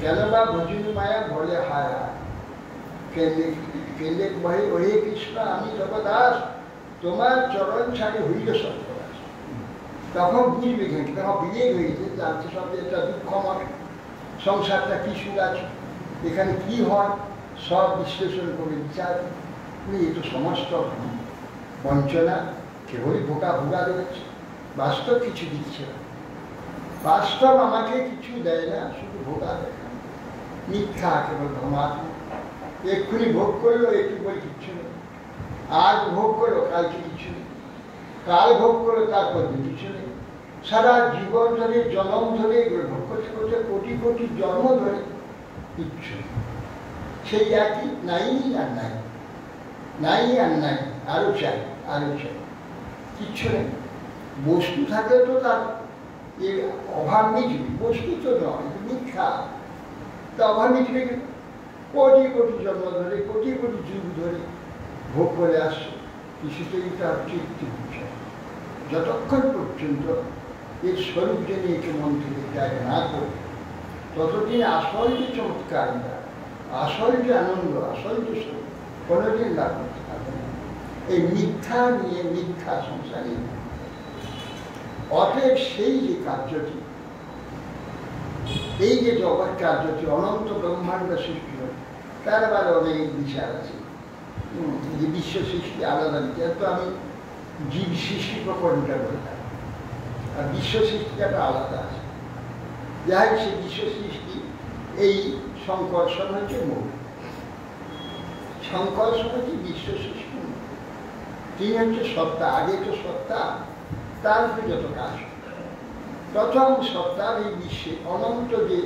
কেন বা ভজিনু মায়া বলে হায় হায়, কেলে বহে ওহে কৃষ্ণ আমি জগদাস, তোমার চরণ ছাড়ে হইল সর্বনাশ। তখন বুঝবে ঘেঁটে, তখন বিবেক হয়ে গেছে, জানতে সব এটা দুঃখময়, সংসারটা কি সুখ আছে, এখানে কি হয়, সব বিশ্লেষণ করে বিচার। এ তো সমস্ত বঞ্চনা, কেবলই ভোকা ভোগা রয়েছে, বাস্তব কিছু দিচ্ছে না। বাস্তব আমাকে কিছু দেয় না, শুধু ভোগা দেয়, মিথ্যা কেবল ধর্মাত্মা। এক্ষুনি ভোগ করলো, একটু বই কিচ্ছু নেই, আজ ভোগ করলো কালকে কিছু নেই, কাল ভোগ করলো তারপর কিছু নেই। সারা জীবন ধরে জন্ম ধরে এগুলো ভোগ করতে করতে কোটি কোটি জন্ম ধরে কিচ্ছু নেই, সেই একই নাই আর নাই, নাই আর নাই, আরো চাই আরো চাই, কিচ্ছু নেই। বস্তু থাকলে তো তার এর অভাব মিটবে, বস্তু তো নয়, মিথ্যা, তা অভাব মিটবে। কোটি কোটি জন্ম ধরে কোটি কোটি যুগ ধরে ভোগ করে আসছে, কিছুতেই তার তৃপ্তি হচ্ছে না। যতক্ষণ পর্যন্ত এর স্বরূপ জেনে একে মন থেকে ত্যাগ না করবে, ততদিন আসল যে চমৎকারিতা, আসল যে আনন্দ, আসল যে স্বরূপ কোনোদিন লাভ করতে পারবে না। এই মিথ্যা নিয়ে মিথ্যা সংসারী। অতএব সেই যে কার্যটি, এই যে জগৎ কার্যটি অনন্ত ব্রহ্মাণ্ড সৃষ্টি হয়, তার আবার অনেক বিচার আছে। যে বিশ্ব সৃষ্টি আলাদা বিচার, তো আমি জীব সৃষ্টি প্রকরণটা বলতাম, আর বিশ্ব সৃষ্টিটা আলাদা আছে। যাই সে বিশ্ব সৃষ্টি, এই সংকর্ষণ হচ্ছে মূল। সংকর্ষণ হচ্ছে বিশ্ব সৃষ্টি, তিনি হচ্ছে সত্তা। আগে তো সত্তা, তার উপরে যত কাজ। প্রথম সত্তার এই বিশ্বে অনন্ত যে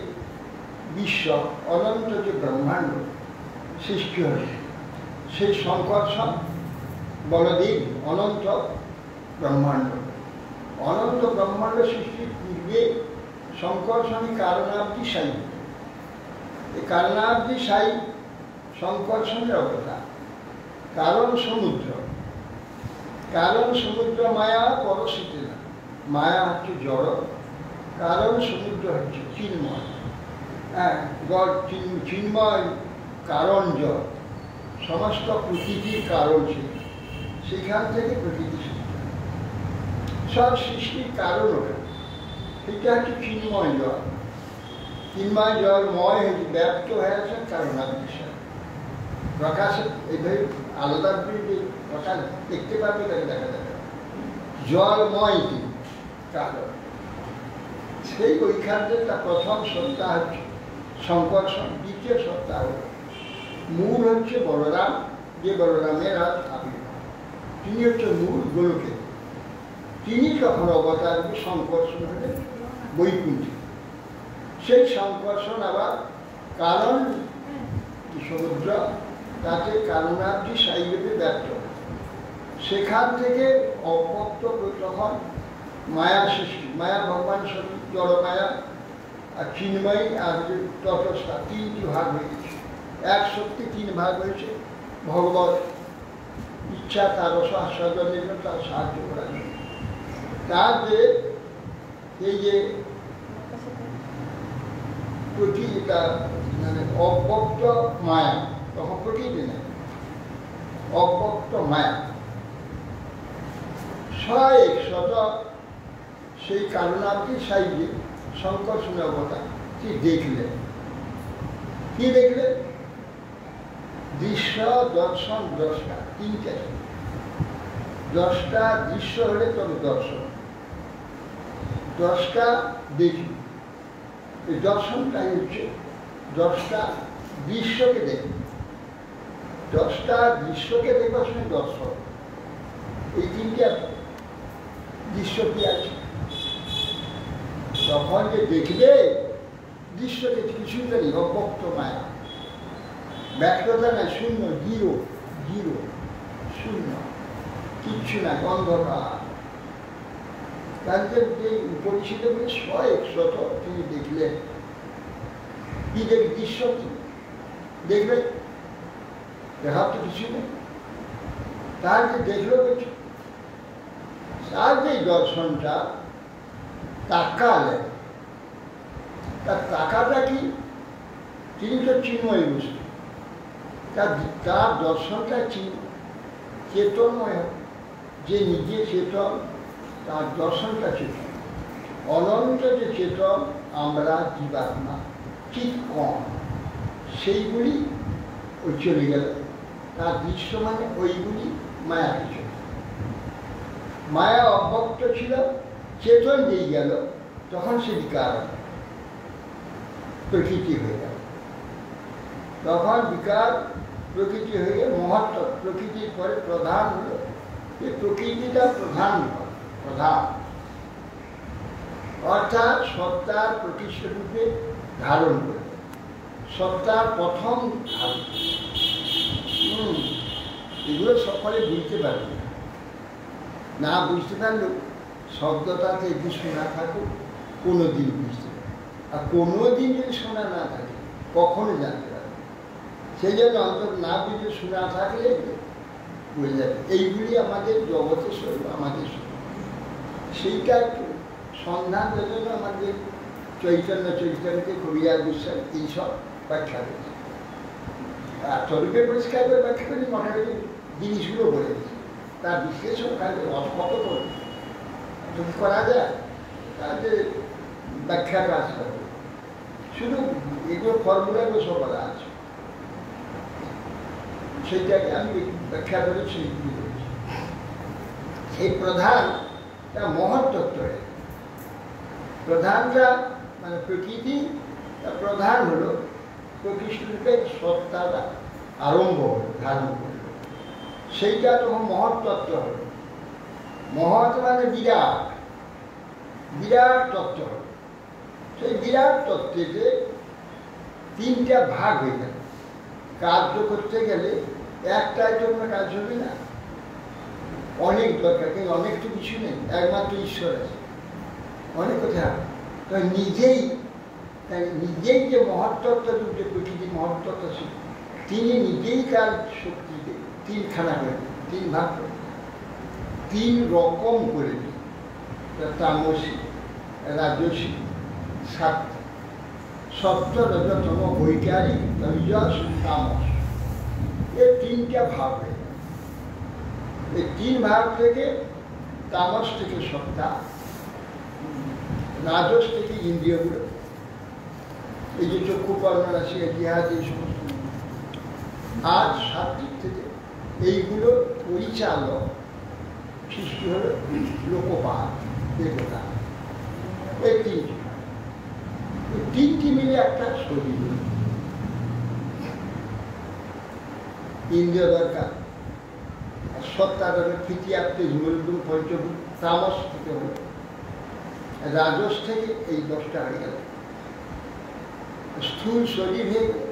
বিশ্ব, অনন্ত যে ব্রহ্মাণ্ড সৃষ্টি হয়েছে, সেই সংকর্ষণ বলদেব অনন্ত ব্রহ্মাণ্ড। অনন্ত ব্রহ্মাণ্ড সৃষ্টির পূর্বে সংকর্ষণী কারণাবধি সাই। এই কারণাবধি সাই সংকর্ষণের অবতার। কারণ সমুদ্র, কারণ সমুদ্র মায়া পরশিতে না। মায়া হচ্ছে জড়, কারণ সমুদ্র হচ্ছে চিন্ময়। হ্যাঁ, চিন্ময় কারণ জড়, সমস্ত প্রকৃতির কারণ ছিল, সেখান থেকে প্রকৃতি সৃষ্টি। সব সৃষ্টির কারণ ওটা, সেটা হচ্ছে চিন্ময় জল। চিন্ময় জল ময় হয়েছে, ব্যক্ত হয়ে আছে কারণাবধি সাই। প্রকাশে এইভাবে আলাদা করে যে প্রকাশ দেখতে পাবে, তাকে দেখা যাবে জলময় তিনি কারণ। সেই ওইখান থেকে তার প্রথম সত্তা হচ্ছে সংকর্ষণ। দ্বিতীয় সত্তা হল মূল হচ্ছে বলরাম, যে বলরামের আজ আবির্ভাব। তিনি হচ্ছে মূল গোলকে। তিনি যখন অবতার সংকর্ষণ হলেন বৈকুণ্ঠে, সেই সংকর্ষণ আবার কারণ সমুদ্র, তাতে কারণাবধি সাইবেতে ব্যর্থ। সেখান থেকে অব্যক্ত তখন মায়া সৃষ্টি। মায়া ভগবান জড় মায়া, আর চিন্ময়ী আর তটস্থা, তিনটি ভাগ হয়ে গেছে। এক শক্তি তিন ভাগ হয়েছে। ভগবত ইচ্ছা তার আস্বাদনের জন্য, তার সাহায্য করার জন্য। তার যে এই যে প্রতিটা মানে অব্যক্ত মায়া, তখন প্রকৃতি নেই, অব্যক্ত মায়া শত সেই কারণাবধি সাইজে সংকর্ষণের অবতার কি দেখলেন। কি দেখলেন? দৃশ্য, দর্শন, দ্রষ্টা, তিনটে। দ্রষ্টা দৃশ্য হলে তবে দর্শন। দ্রষ্টা দেখি, এই দর্শনটাই হচ্ছে দ্রষ্টা দৃশ্যকে দেখে। দ্রষ্টা দৃশ্যকে দেখার সময় দর্শন, এই তিনটে দৃশ্য কি আছে। তখন যে দেখবে দৃশ্যকে কিছুই নেই, অব্যক্ত মায়া, ব্যক্ততা নাই, শূন্য, জিরো, জিরো, শূন্য, কিচ্ছু না, অন্ধকার। তাদের যে পরিচিত বলে 100 তিনি দেখলেন। কি দেখে? দৃশ্য কি দেখবে? দেখার তো কিছু নেই। তার যে দেখলো কিছু, তার যে দর্শনটা তাকালেন, তার তাকাটা কি? তিনি তো চিন্ময় বস্তু, তার দর্শনটা চেতনময়। যে নিজে চেতন, তার দর্শনটা চেতন। অনন্ত যে চেতন, আমরা জীবাত্মা ঠিক কম, সেইগুলি ওই চলে গেল। তার দৃশ্য মানে ওইগুলি মায়া কিছু। মায়া অব্যক্ত ছিল, চেতন দিয়ে গেল, তখন সে বিকার প্রকৃতি হয়ে গেল। তখন বিকার প্রকৃতি হয়ে মহত্ব, প্রকৃতির পরে প্রধান হল। এই প্রকৃতিটা প্রধান, প্রধান অর্থাৎ সত্তার প্রতিষ্ঠারূপে ধারণ করে, সত্তার প্রথম ধারণ। এগুলো সকলে বুঝতে পারবে না, বুঝতে পারলেও শব্দটাতে যদি শোনা থাকুক কোনো দিন বুঝতে পারবে, আর কোনো দিন যদি শোনা না থাকে কখনো জানতে পারবে। সেই জন্য অন্তত না বুঝে শোনা থাকলে হয়ে যাবে। এইগুলি আমাদের জগতের স্বরূপ, আমাদের স্বরূপ। সেইটা একটু সন্ধানের জন্য আমাদের চৈতন্য চৈতন্যকে কবিরাজ গোস্বামী এইসব ব্যাখ্যা করেছে। আর স্বরূপে পরিষ্কার করে ব্যাখ্যা করি, মোটামুটি জিনিসগুলো বলে দিচ্ছে। তার বিশ্লেষণ কত করা যায়, তাদের ব্যাখ্যা কাজ করে। শুধু এগুলো ফর্মুলাগুলো সব বলা আছে, সেইটাকে আমি ব্যাখ্যা করে সেইগুলি করেছি। সেই প্রধান তা মহৎ তত্ত্ব। প্রধানটা মানে প্রকৃতি, প্রধান হলো প্রকৃতিরূপে সত্তাটা আরম্ভ হল, ধারণ করল, সেইটা তখন মহৎ তত্ত্ব হল। মহৎ মানে বিরাট, বিরাট তত্ত্ব হল। সেই বিরাট তত্ত্বেতে তিনটা ভাগ হয়ে গেল। কার্য করতে গেলে একটাই তো কোনো কাজ হবে না, অনেক দরকার। কিন্তু অনেক তো কিছু নেই, একমাত্র ঈশ্বর আছে। অনেক কথা তো নিজেই যে মহত্তত্ত্ব, যে প্রকৃতি মহত্তত্ত্ব ছিল, তিনি নিজেই তার শক্তিকে তিনখানা করে, তিন ভাগ করে, তিন রকম করে দিন। তামসী, রাজসী, সাত্ত্বিক। সত্য, রজতম, বৈকারিক, তৈজস, তামস, এই তিনটা ভাগ হয়ে গেল। এই তিন ভাগ থেকে তামস থেকে সত্তা, রাজস থেকে ইন্দ্রিয়গুলো, এই যে চক্ষু, কর্ণ, নাসিকা, জিহ্বা, এই সমস্ত, আর সাত্ত্বিক থেকে এইগুলো পরিচালক সৃষ্টি হলো লোকপাল, দেবতা। এই তিনটি মিলে একটা শরীর। ইন্দ্রিয় দরকার, সত্তা দরকার, তৃতীয় মূলগুণ, পঞ্চভূত। তামস থেকে হলো, রাজস থেকে এই 10টা হয়ে গেল, স্থূল শরীর হয়ে গেল,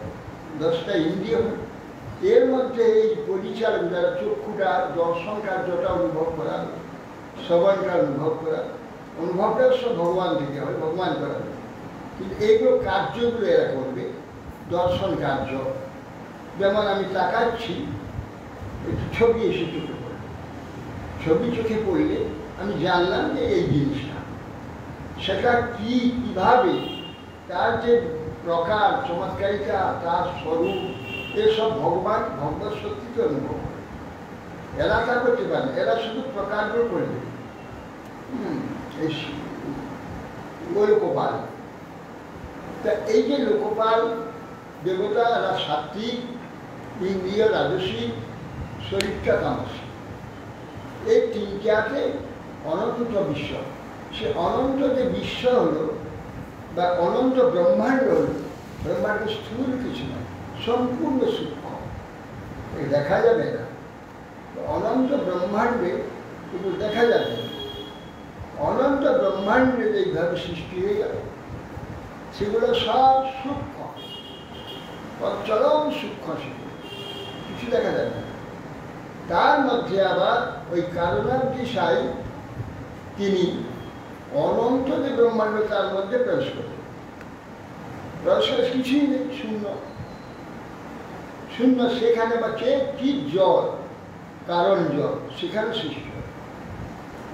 10টা ইন্দ্রিয় হল। এর মধ্যে এই পরিচালক যারা চক্ষুটা, দর্শন কার্যটা অনুভব করা, শ্রবণটা অনুভব করা, অনুভবটা সব ভগবান থেকে হয়, ভগবান করা। কিন্তু এইগুলো কার্যগুলো এরা করবে, দর্শন কার্য। যেমন আমি তাকাচ্ছি, একটু ছবি এসে চোখে পড়ে, ছবি চোখে পড়লে আমি জানলাম যে এই জিনিসটা, সেটা কিভাবে, তার যে প্রকার, চমৎকারিতা, তার স্বরূপ, এসব ভগবান ভগবত শক্তিকে অনুভব করে। এরা তা করতে পারে না, এরা শুধু প্রকারগুলো করে দেবে। ওই লোকপাল। তা এই যে লোকপাল দেবতা, এরা সাত্ত্বিক, ইন্দ্রিয়, রাজসিক, শরীরটা তামসিক। এই তিনটাতে অনন্ত বিশ্ব। সে অনন্ত যে বিশ্ব হলো বা অনন্ত ব্রহ্মাণ্ড হলো, ব্রহ্মাণ্ড স্থূল কিছু নয়, সম্পূর্ণ সূক্ষ্ম, দেখা যাবে না। অনন্ত ব্রহ্মাণ্ডে কিন্তু দেখা যাবে না। অনন্ত ব্রহ্মাণ্ডে এইভাবে সৃষ্টি হয়ে গেল, সেগুলো সব সূক্ষ্ম, চরম সূক্ষ্ম, সেগুলো কিছু দেখা যাবে না। তার মধ্যে আবার ওই কারণাদিশাই তিনি অনন্ত যে ব্রহ্মাণ্ড, তার মধ্যে প্রবেশ করলেন। প্রবেশ কিছুই নেই, শূন্য শূন্য। সেখানে বা কি জল, কারণ জল, সেখানে সৃষ্টি হয়।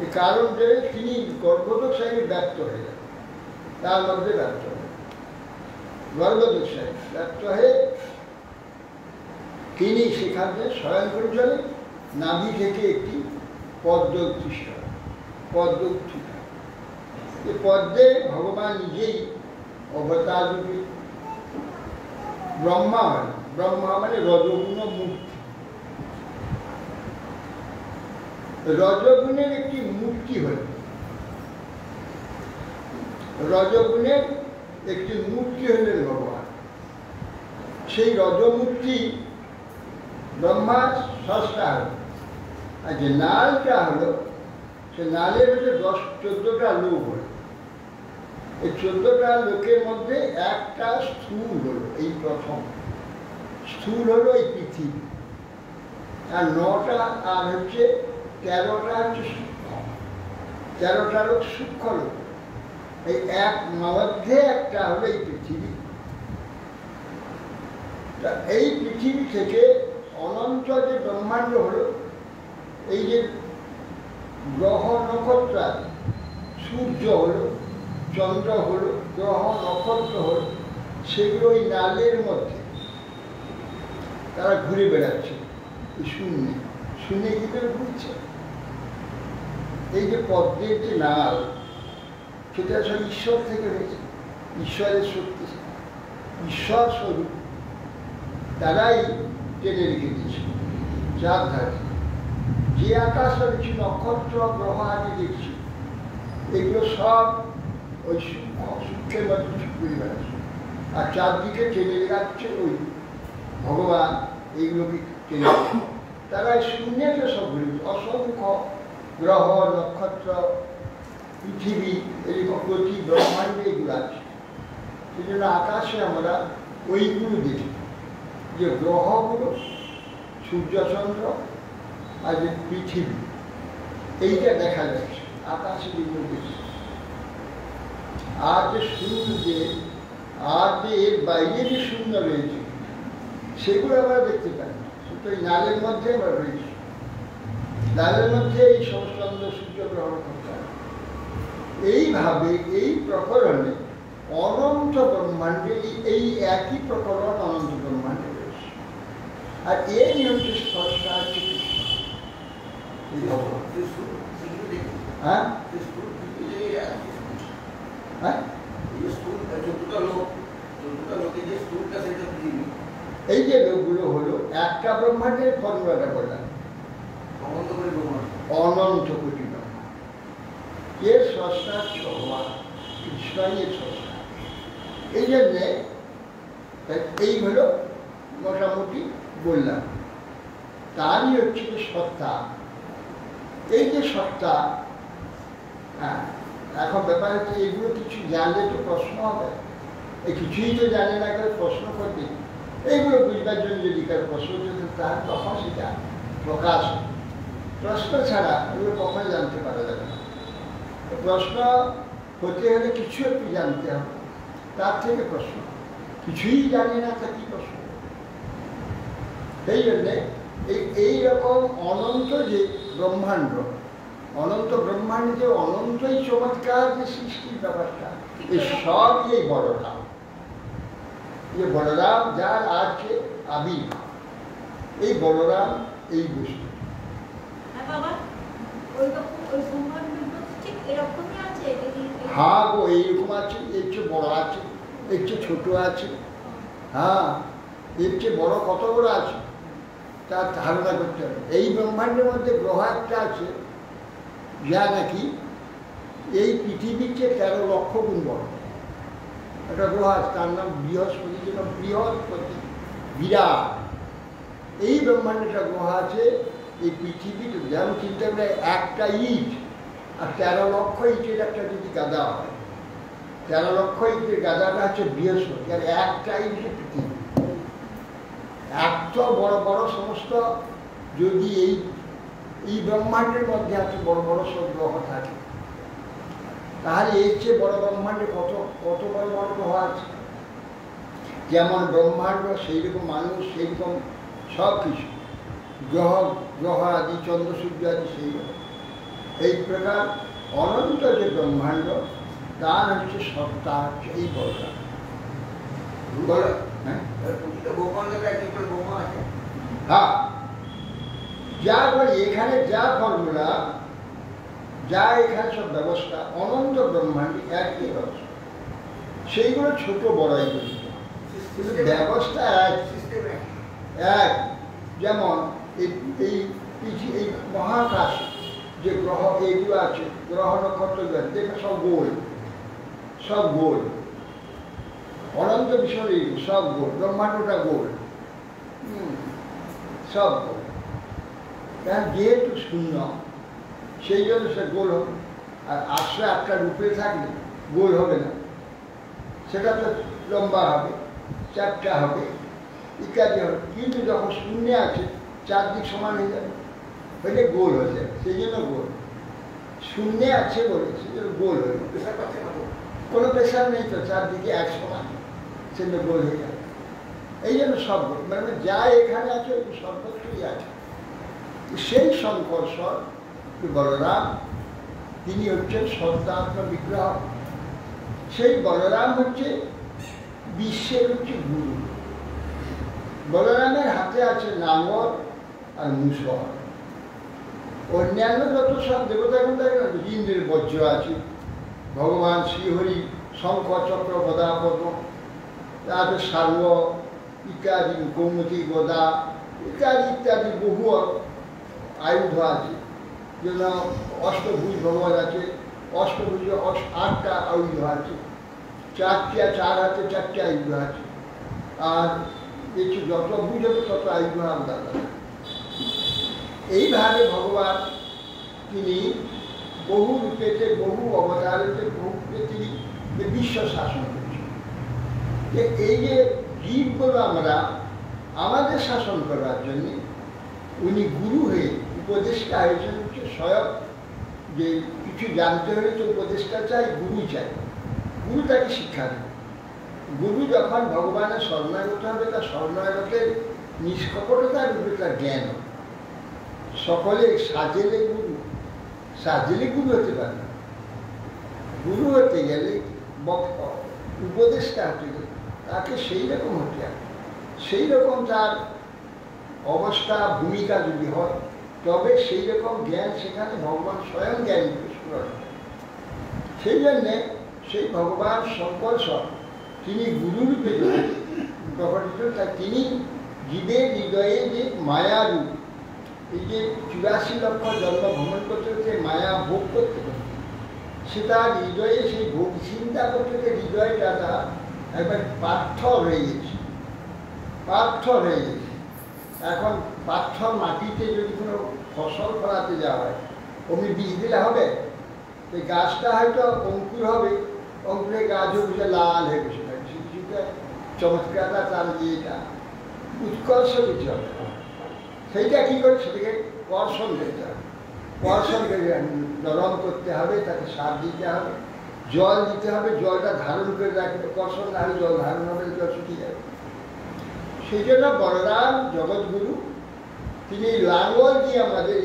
এই কারণ জলে তিনি গর্ভদশায় ব্যক্ত হয়ে যান, তার মধ্যে ব্যক্ত হয়ে, গর্ভদশায় ব্যক্ত হয়ে তিনি সেখানে শয়ন করে চলে। নাভি থেকে একটি পদ্ম উৎকৃষ্ট, পদ্ম উত্থিত। এই পদ্মে ভগবান নিজেই অবতার রূপে ব্রহ্মা হয়। ব্রহ্মা মানে রজগুণ মূর্তি, রজগুণের একটি মূর্তি হল, রজগুণের একটি মূর্তি হলেন ভগবান। সেই রজমূর্তি ব্রহ্মা স্রষ্টা হল। আর যে নালটা হলো, সে নালের হচ্ছে 14টা লোক হল। এই 14টা লোকের মধ্যে একটা স্থূল হলো, এই প্রথম স্থূল হলো এই পৃথিবী। আর 9টা আর হচ্ছে 13টা হচ্ছে সূক্ষ্ম, 13টা লোক সূক্ষ্ম লোক। এই এক মধ্যে একটা হলো এই পৃথিবী। এই পৃথিবী থেকে অনন্ত যে ব্রহ্মাণ্ড হলো, এই যে গ্রহ নক্ষত্র আছে, সূর্য হলো, চন্দ্র হলো, গ্রহ নক্ষত্র হলো, সেগুলো ওই নালের মধ্যে তারা ঘুরে বেড়াচ্ছে শূন্যে। শূন্যে কি করে ঘুরছে? এই যে পদ্মের যে নাল, সেটা সব ঈশ্বর থেকে হয়েছে, ঈশ্বরের শক্তি, ঈশ্বর স্বরূপ তারাই টেনে রেখে দিয়েছে চার ধারে। যে আকাশ দেখছি, নক্ষত্র গ্রহ আগে দেখছি, এগুলো সব ওই সূক্ষ্মের মধ্যে ঘুরে বেড়াচ্ছে, আর চারদিকে টেনে রেখাচ্ছে ওই ভগবান, এইগুলোকে টেনে রাখছে। তারা শূন্যকে সব ঘুরে, অসংখ্য গ্রহ নক্ষত্র পৃথিবী এরকম প্রতি ব্রহ্মাণ্ডে এগুলো আছে। সেই জন্য আকাশে আমরা ওইগুলো দেখি, যে গ্রহগুলো, সূর্যচন্দ্র আর যে পৃথিবী, এইটা দেখা যাচ্ছে আকাশে যেগুলো দেখছি। আর যে শূন্য, আর যে এর বাইরে যে শূন্য রয়েছে, সেগুলো আমরা দেখতে পাই না। শুধু এই নালের মধ্যে আমরা রয়েছি, নালের মধ্যে এই চন্দ্র সূর্য গ্রহণ করতে হয়। এইভাবে এই প্রকরণে অনন্ত ব্রহ্মাণ্ডে এই একই প্রকরণ অনন্ত ব্রহ্মাণ্ডে রয়েছে। আর এই হচ্ছে স্রষ্টা, হচ্ছে কৃষ্ণ। হ্যাঁ, হ্যাঁ, এই যে লোকগুলো হলো একটা ব্রহ্মাণ্ডের ফর্মুলাটা বললাম, অনন্ত কোটি ব্রহ্মাণ্ড। এর স্রষ্টা কৃষ্ণই এর স্রষ্টা। এই জন্যে এই হলো মোটামুটি বললাম। তারই হচ্ছে যে সত্তা। এই যে সত্তা, হ্যাঁ, এখন ব্যাপার হচ্ছে এগুলো কিছু জানলে তো প্রশ্ন হবে। এই কিছুই তো জানে না করে প্রশ্ন করবে, এইগুলো বুঝবার জন্য যদি কারো প্রশ্ন যদি তার তখন সেটা প্রকাশ। প্রশ্ন ছাড়া এগুলো কখনো জানতে পারা যাবে না। প্রশ্ন হতে হলে কিছু একটু জানতে হবে, তার থেকে প্রশ্ন। কিছুই জানে না তা কি প্রশ্ন? সেই জন্যে এইরকম অনন্ত যে ব্রহ্মাণ্ড, অনন্ত ব্রহ্মাণ্ডে যে অনন্তই চমৎকার যে সৃষ্টির ব্যাপারটা, এই সব এই বলরাম। যে বলরাম যার আছে আবির্ভাব, এই বলরাম এই বস্তু। হ্যাঁ গো, এইরকম আছে, এর চেয়ে বড় আছে, এর চেয়ে ছোট আছে। হ্যাঁ, এর চেয়ে বড় কত বড় আছে তার ধারণা করতে হবে। এই ব্রহ্মাণ্ডের মধ্যে গ্রহ একটা আছে যা নাকি এই পৃথিবীর চেয়ে 13 লক্ষ গুণ বড়। একটা গ্রহ আছে, তার নাম বৃহস্পতি। যেন বৃহস্পতি বিরাট। এই ব্রহ্মাণ্ডে একটা গ্রহ আছে, এই পৃথিবীতে যেমন চিন্তা করে একটা ইট আর 13 লক্ষ ইটের একটা যদি গাদা হয়, 13 লক্ষ ইটের গাদাটা হচ্ছে বৃহস্পতি, আর একটা ইট পৃথিবী। এত বড় বড় সমস্ত যদি এই ব্রহ্মাণ্ডের মধ্যে এত বড় বড় সব গ্রহ থাকে, তাহলে এর চেয়ে বড় ব্রহ্মাণ্ডে কত কত বড় বড় গ্রহ আছে। যেমন ব্রহ্মাণ্ড, সেই রকম মানুষ, সেই রকম সব কিছু, গ্রহ গ্রহ আদি, চন্দ্র সূর্য আদি, সেই রকম। এই প্রকার অনন্ত যে ব্রহ্মাণ্ড, তার হচ্ছে সত্তা, হচ্ছে এই বলরাম। হ্যাঁ, যা বলি এখানে যা ফর্মুলা, যা এখানে সব ব্যবস্থা, অনন্ত ব্রহ্মাণ্ডে একই ব্যবস্থা। সেইগুলো ছোট বড়াই করি, কিন্তু ব্যবস্থা এক। যেমন এই মহাকাশ যে গ্রহ এইগুলো আছে, গ্রহ নক্ষত্রগুলো দেখে সব গোল, সব গোল। অনন্ত বিষয় সব গোল, ব্রহ্মাণ্ডটা গোল, সব গোল। কারণ যেহেতু শূন্য, সেই জন্য সে গোল হবে। আর আশ্রয় একটা রূপে থাকলে গোল হবে না, সেটা তো লম্বা হবে, চারটা হবে, ইত্যাদি হবে। কিন্তু যখন শূন্য আছে, চারদিক সমান হয়ে যাবে, হইলে গোল হয়ে যাবে। সেই জন্য গোল। শূন্য আছে বলে সেই জন্য গোল হয়ে যাবে। কোনো প্রেশার নেই তো, চারদিকে এক সমান, সেজন্য গোল হয়ে যাবে। এই জন্য সব গোল, মানে যা এখানে আছে সর্বত্রই আছে। সেই শঙ্করস্বর বলরাম, তিনি হচ্ছেন সত্যাত্ম বিগ্রহ। সেই বলরাম হচ্ছে বিশ্বের হচ্ছে গুরু। বলরামের হাতে আছে নাঙ্গল আর মুসল। অন্যান্য যত সব দেবতা এখন দেখেন, ইন্দ্রের বজ্র আছে, ভগবান শ্রীহরি শঙ্খ চক্র গদা পদ্ম, তারপরে সার্ব ইত্যাদি, কৌমুদী গদা ইত্যাদি ইত্যাদি বহু আয়ুধ আছে। যেন অষ্টভুজ ভগবান আছে, অষ্টভুজ 8টা আয়ুধ আছে, 4 হাতে 4টে আয়ুধ আছে, আর কিছু যত ভুজ হবে তত আয়ুধ আলাদা আলাদা। এইভাবে ভগবান তিনি বহু রূপেতে, বহু অবতারেতে, বহু রূপে তিনি বিশ্ব শাসন করছেন। যে এই যে জীবগুলো আমরা আমাদের শাসন করার জন্য উনি গুরু হয়ে উপদেষ্টা হয়েছেন। হচ্ছে স্বয়ং যে কিছু জানতে হলে তো উপদেষ্টা চাই, গুরু চাই। গুরু তাকে শিক্ষা দেবে। গুরু যখন ভগবানের শরণাগত হবে, তার শরণাগতের নিষ্কপটতার রূপে তার জ্ঞান। সকলে সাজেলে গুরু, সাজেলে গুরু হতে পারে না। গুরু হতে গেলে, উপদেষ্টা হতে গেলে তাকে সেই রকম হতে হবে। সেই রকম তার অবস্থা, ভূমিকা যদি হয়, তবে সেই রকম জ্ঞান সেখানে ভগবান স্বয়ং জ্ঞান করেন। সেই জন্যে সেই ভগবান শঙ্করস্বর তিনি গুরুরূপে প্রকটিত। তিনি জীবের হৃদয়ে যে মায়ারূপ, এই যে 84 লক্ষ জন্ম ভ্রমণ করতে করতে মায়া ভোগ করতে করতে সেটা হৃদয়ে, সেই ভোগ চিন্তা করতে করতে হৃদয়টা তার একবার পাথর হয়ে গেছে, পাথর হয়ে গেছে। এখন পাথর মাটিতে যদি কোনো ফসল ফলাতে যাওয়া হয়, অমনি বীজ দিলে হবে? এই গাছটা হয়তো অঙ্কুর হবে, অঙ্কুরে গাছও বুঝে লাল হয়ে বসে থাকে। সেটা চমৎকারটা তার ইয়েটা উৎকর্ষ কিছু হবে। সেইটা কী করে? সেটাকে কর্ষণ করতে হবে। কর্ষণ করে নরম করতে হবে, তাকে সার দিতে হবে, জল দিতে হবে, জলটা ধারণ করে রাখবে। কর্ষণ না হলে জল ধারণ হবে, জল শুকিয়ে যাবে। সেই জন্য বলরাম জগৎগুরু তিনি লাঙ্গল দিয়ে আমাদের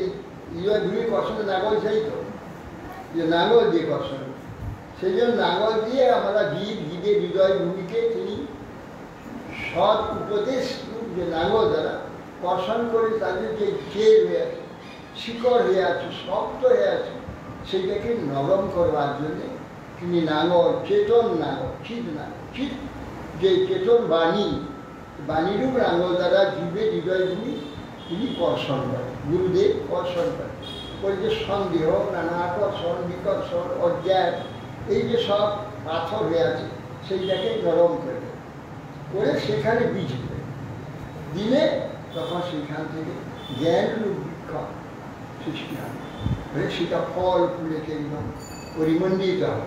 হৃদয় ভূমি কর্ষণে নাঙ্গল চাই তো, যে নাঙ্গল দিয়ে কর্ষণ, সেই জন্য নাঙ্গল দিয়ে আমরা জীবের হৃদয় ভূমিকে তিনি সৎ উপদেশ যে নাঙ্গল দ্বারা কর্ষণ করে তাদের যে চের হয়ে আছে, শিকড় হয়ে আছে, শক্ত হয়ে আছে, সেইটাকে নরম করবার জন্যে তিনি নাঙ্গল, চেতন নাঙ্গল, চিৎ নাঙ্গল, চিৎ যে চেতন বাণী, বাণীরূপ নাঙ্গল দ্বারা জীবের হৃদয় ভূমি তিনি কর্ষণ করেন। গুরুদেব কর্ষণ করেন। ওই যে সন্দেহ, নানা আকর্ষণ, বিকর্ষণ, অজ্ঞান, এই যে সব পাথর হয়ে আছে, সেইটাকে নরম করে করে সেখানে বীজ দিলে তখন সেখান থেকে জ্ঞান রূপ বৃক্ষ সৃষ্টি হবে, সেটা ফল ফুলেতে একদম পরিমণ্ডিত হবে।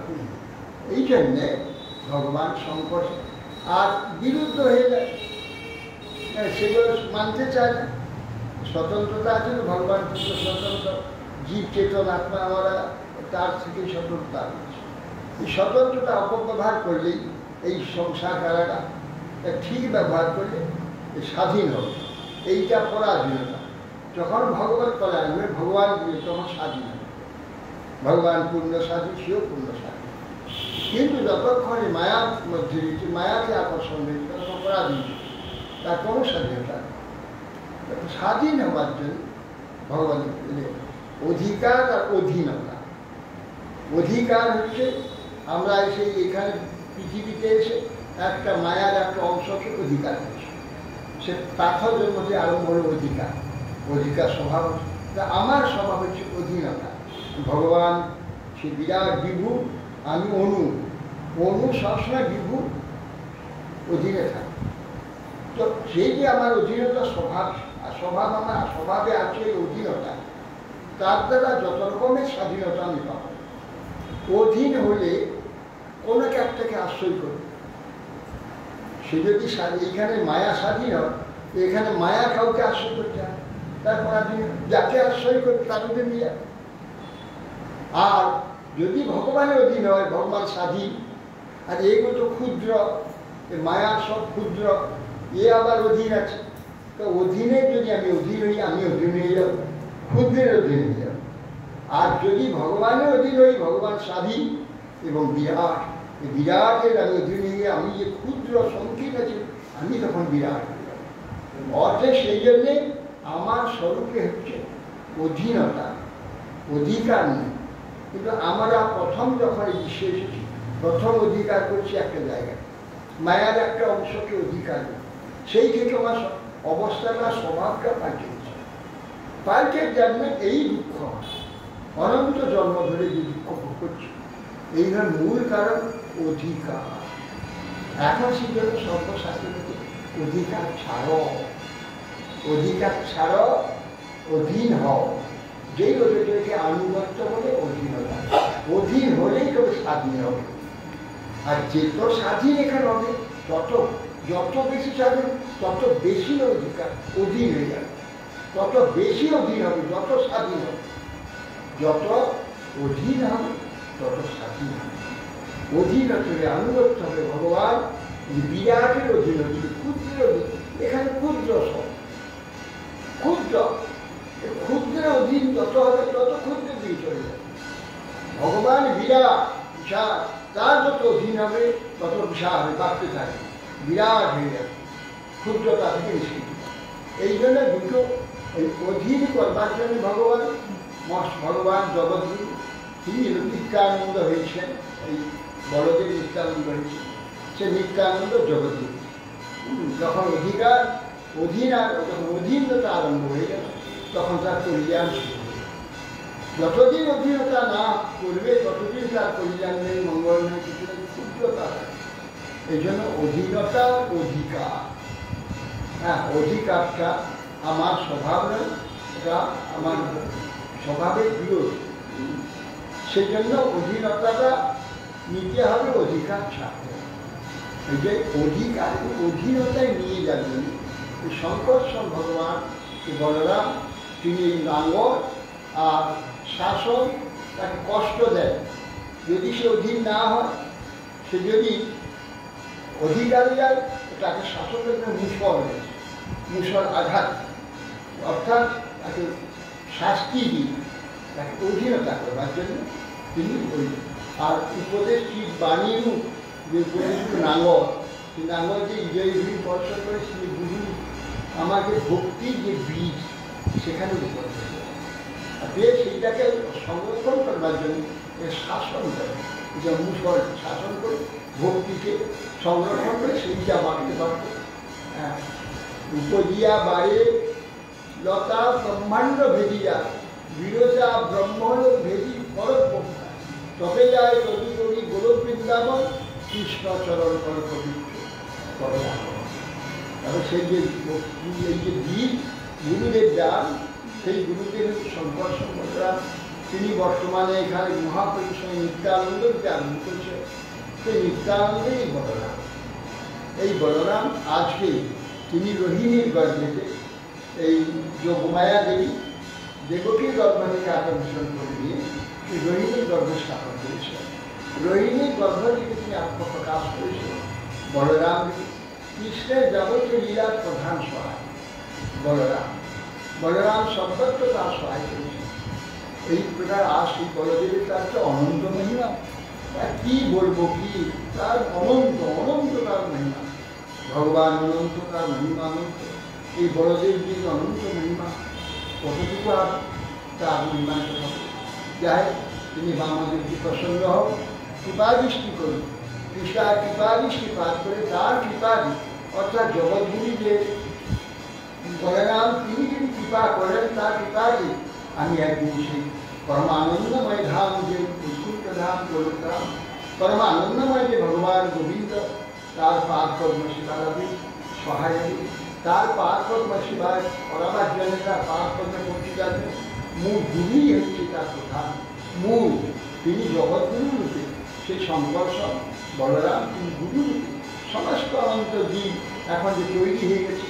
এই জন্যে ভগবান শঙ্কর আর বিরুদ্ধ হয়ে যায়, সেগুলো মানতে চায় না। স্বতন্ত্রতা আছে তো, ভগবান কিন্তু স্বতন্ত্র, জীব চেতন আত্মা আমরা তার থেকে স্বতন্ত্রতা আছে। এই স্বতন্ত্রতা অপব্যবহার করলেই এই সংসার কারাটা ঠিক ব্যবহার করলে স্বাধীন হবে। এইটা পরাধীনতা। যখন ভগবত পরায়ণ হবে, ভগবান দিয়ে তখন স্বাধীন হবে। ভগবান পূর্ণ স্বাধীন, সেও পূর্ণ স্বাধীন। কিন্তু যতক্ষণ মায়ার মধ্যে রয়েছে, মায়াকে আকর্ষণ রয়েছে, তখন পরাধীন, তার কোনো স্বাধীনতা নেই। স্বাধীন হবার জন্য ভগবান অধিকার আর অধীনতা। অধিকার হচ্ছে আমরা এসে এখানে পৃথিবীতে এসে একটা মায়ার একটা অংশকে অধিকার করছি। সে পাথরের মধ্যে আরম্ভ হল অধিকার। অধিকার স্বভাব, আমার স্বভাব হচ্ছে অধীনতা। ভগবান সে বিরাট বিভু, আমি অনু। অনু সবসময় বিভু অধীনে থাকে। তো সেই যে আমার অধীনতা স্বভাব, আর স্বভাব আমার স্বভাবে আছে অধীনতা, তার দ্বারা যত রকমের স্বাধীনতা আমি পাব। অধীন হলে কোনো একটাকে আশ্রয় করবে। সে যদি এইখানে মায়া স্বাধীন হয়, এখানে মায়া কাউকে আশ্রয় করতে হয়, তারপর যাকে আশ্রয় করবে তার মধ্যে নিয়ে যাবে। আর যদি ভগবানের অধীন হয়, ভগবান স্বাধীন, আর এইগুলো তো ক্ষুদ্র, মায়া সব ক্ষুদ্র, এ আবার অধীন আছে। তো অধীনে যদি আমি অধীন হই, আমি অধীন হয়ে যাব। ক্ষুদ্রের অধীন হয়ে যাবে। আর যদি ভগবানের অধীন হই, ভগবান স্বাধীন এবং বিরাট, বিরাটের আমি অধীন হয়ে আমি যে ক্ষুদ্র সংকীর্ণ আছি, আমি তখন বিরাট হয়ে যাব। অর্থাৎ সেই জন্যে আমার স্বরূপে হচ্ছে অধীনতা, অধিকার নেই। কিন্তু আমরা প্রথম যখন এই বিশ্বে এসেছি, প্রথম অধিকার করছি একটা জায়গায়, মায়ার একটা অংশকে অধিকার করি। সেই থেকে আমার অবস্থাটা, স্বভাবটা পাল্টেছে। পাল্টের জন্য এই দুঃখ, অনন্ত জন্ম ধরে যে দুঃখ ভোগ করছি, এইটার মূল কারণ অধিকার। এখন সেই জন্য সর্বশাস্ত্রীয় অধিকার ছাড়ো, অধিকার ছাড়ো, অধীন হও। যেই অধিকারকে আনুগত্য বলে অধীনতা। অধীন হলেই তবে স্বাধীন হবে। আর যত স্বাধীন এখানে হবে, যত বেশি স্বাধীন, তত বেশি অধিকার অধীন হয়ে যাবে, তত বেশি অধীন হবে। যত স্বাধীন হবে, যত অধীন হবে, তত স্বাধীন হবে। অধীন হলে আনুগত্য হবে ভগবান বিরাটের অধীন হচ্ছে, ক্ষুদ্রের অধীন। এখানে ক্ষুদ্র সব, ক্ষুদ্র ক্ষুদ্রের অধীন যত হবে, তত ক্ষুদ্রের দিকে চলে যাবে। ভগবান বিরাট, বিশাল, তার যত অধীন হবে তত বিশাল হবে, বাড়তে থাকে, বিরাট হয়ে যাবে, ক্ষুদ্রতা থেকে নিষ্কৃত। এই জন্য দুটো এই অধীন করবার জন্য ভগবান জগৎগুরু, তিনি নিত্যানন্দ হয়েছেন। এই বড়দের নিত্যানন্দ হয়েছে, সে নিত্যানন্দ জগৎগুরু। যখন অধীনতা আরম্ভ হয়ে গেল, তখন তার কল্যাণ শুরু হয়ে গেল। যতদিন অধীনতা না করবে, ততদিন তার কল্যাণ নেই, মঙ্গল নেই, কিছু নেই, ক্ষুদ্রতা। এই জন্য অধীনতা, অধিকার। হ্যাঁ, অধিকারটা আমার স্বভাব নয়, এটা আমার স্বভাবের বিরোধ। সেই জন্য অধীনতাটা নিতে হবে, অধিকার ছাড়তে হবে। এই যে অধিকার, অধীনতায় নিয়ে যাবেন এই শঙ্কর্ষণ ভগবান বলরাম, তিনি লাঙ্গল আর শাসন তাকে কষ্ট দেয়। যদি সে অধীন না হয়, সে যদি অধিকারে যায়, তাকে শাসকের মুসল আঘাত, অর্থাৎ তাকে শাস্তি দিই, তাকে অধীনতা করবার জন্য তিনি ওই। আর উপদেশ ঠিক বাণীরূপ যে উপদেশগুলো নাঙ্গল, সেই নাঙ্গল যে হৃদয় বীজ বর্ষণ করে, সেই গুরু আমাকে ভক্তির যে বীজ সেখানে উপদেশ দেয়। আর সেইটাকে সংরক্ষণ করবার জন্য শাসন করে, যে মুসল শাসন করে ভক্তিকে সংরক্ষণ করে সেইটা বাড়তে বাড়তে উপজিয়া বাড়ে লতা ব্রহ্মাণ্ড ভেদিয়া, বিরোজা ব্রহ্মণ ভেদি পরব, তবে যায় তদুপরি গোলক বৃন্দাবন, কৃষ্ণচরণ কর পবিত্র করে। তারপর সেই যে এই যে বীজ গুরুদেব যান, সেই গুরুদেব শঙ্কর্ষণ বলরাম, তিনি বর্তমানে এখানে মহাপুরুষের নিত্যানন্দ আরম্ভ করছে। সেই নিত্যানন্দেই বলরাম। এই বলরাম আজকে তিনি রোহিণীর গর্ভেতে, এই যোগমায়া দেবী দেবকীর গর্ভ থেকে আকর্ষণ করে দিয়ে সেই রোহিণীর গর্ভে স্থাপন করেছিলেন। রোহিণীর গর্ভ থেকে তিনি আত্মপ্রকাশ করেছিলেন বলরাম। কৃষ্ণের যাবতীয় লীলার প্রধান সহায় বলরাম। বলরাম সর্বত্র তার সহায় করেছেন। এই প্রকার আর সেই বলদেবের তার তো অনন্ত মহিমা, কি বলবো, কি তার অনন্ত অনন্ত তার মহিমা। ভগবান অনন্ত, তার মহিমা অনন্ত। এই বড়দেব যে অনন্ত মহিমা, কতটুকু আর তার মহিমান্ত হবে। যাই তিনি বামদেবকে প্রসন্ন হোক, কৃপাদৃষ্টি করুন। কৃষ্ণার কৃপাদৃষ্টি পাঠ করে তার কৃপাদি, অর্থাৎ জগৎগুলি যে বলরাম, তিনি যদি কৃপা করেন, তার কৃপাদি আমি একদিন সেই পরমানন্দময় ধাম, যে উৎকুণ্ঠ ধাম, গোলকধাম, পরমানন্দময় যে ভগবান গোবিন্দ, তার পাদ পদ্ম শিবাদি সহায়, তার পাদ পদ্ম শিবায় করাবার জন্য, তার পাদ পদ্ম পত্রিকার মূল গুরুই হচ্ছে তার প্রধান মূল। তিনি জগৎগুরু রূপে, সেই শঙ্কর্ষণ বলরাম তিনি গুরু রূপে। সমস্ত অনন্ত জীব এখন যে তৈরি হয়ে গেছে,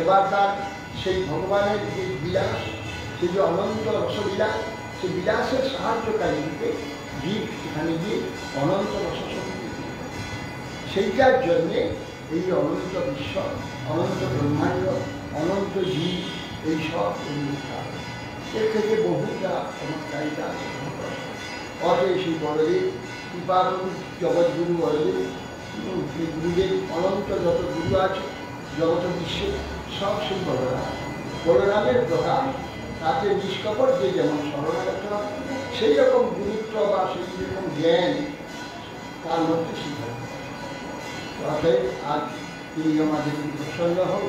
এবার তার সেই ভগবানের যে বিলাস, সেই যে অনন্ত রসবিলাস, সেই বিলাসের সাহায্যকারী রূপে জীব সেখানে গিয়ে অনন্ত রসশক্তি, সেইটার জন্যে এই অনন্ত বিশ্ব, অনন্ত ব্রহ্মাণ্ড, অনন্ত জীব, এই সব এর থেকে বহুটা চমৎকারিতা আছে। অতএব সেই বড়দেব কৃপাগুরু জগৎগুরু বড়দেব গুরুদেব অনন্ত যত গুরু আছে জগৎ বিশ্বে সব সেই বলরাম। বলরামের প্রকাশ তাতে নিষ্কপট যে যেমন শরণাগত সেই রকম গুরুত্ব বা সেই রকম জ্ঞান তার মধ্যে শিখা। অতএব আজ তিনি আমাদের প্রসন্ন হোক।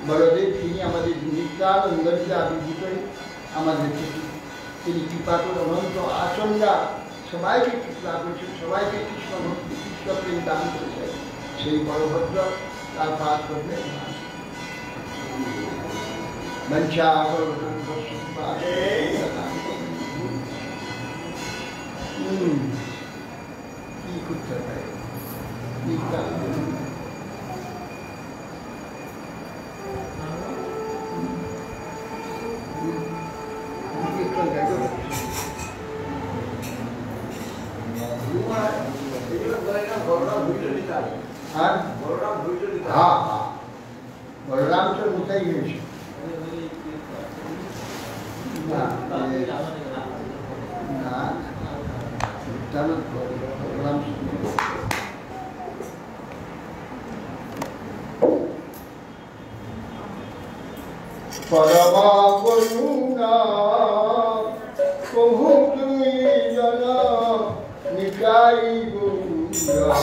বড়দেব তিনি আমাদের নিত্যানন্দকে আবির্ভূত হয়ে আমাদেরকে তিনি কৃপা করে অনন্ত আচন্যা সবাইকে কৃপা করেছেন, সবাইকে কৃষ্ণ ভক্তি কৃষ্ণ প্রেম দান করেছেন। সেই বলভদ্র তার পাঠ করবে কি করতে পারে বলরাম তো নিতাই হয়েছে বলরাম পরমা করুণা প্রভু তুমি জানা নিতাই গৌরা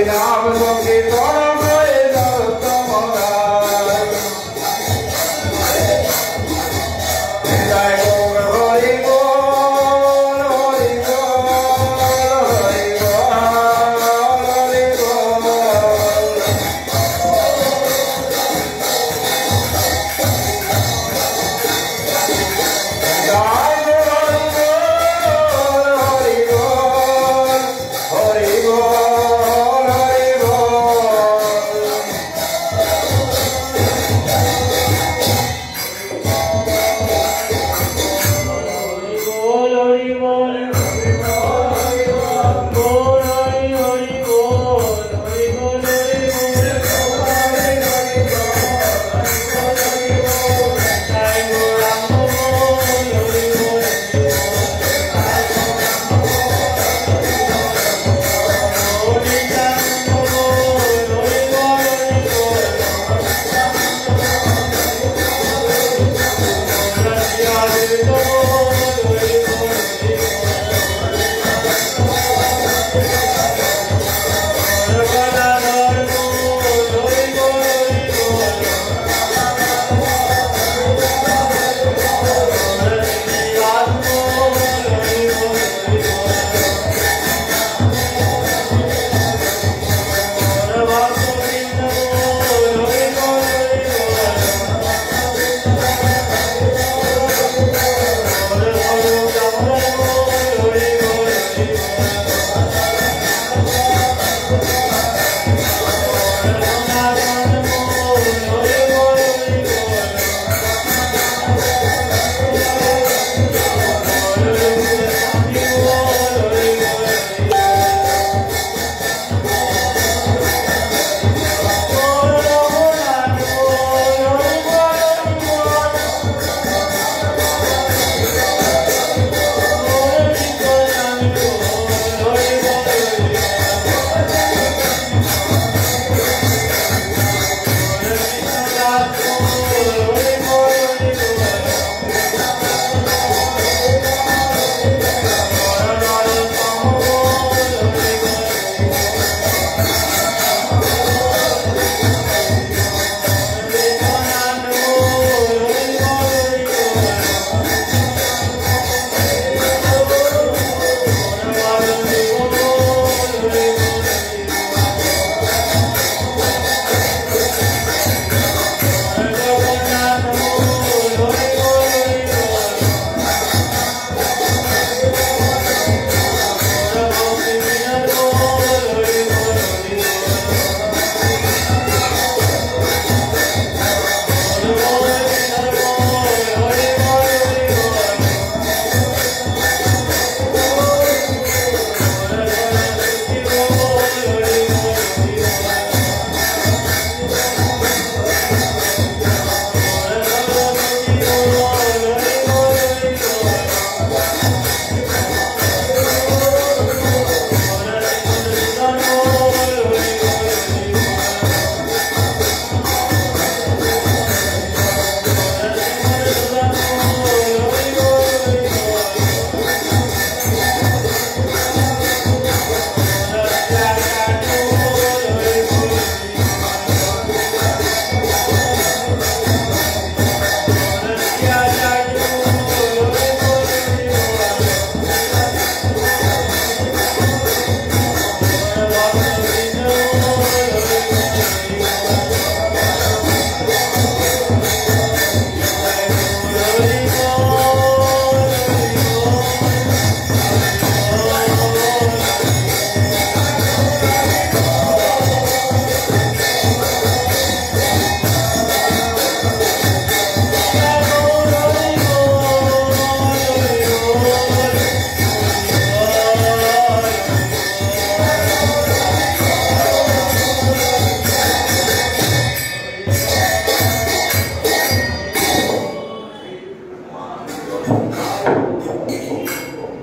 নাম সংকীর্তন হয়ে তোমরা জয় গৌর হরি বল হরি বল হরি বল হরি বল জয়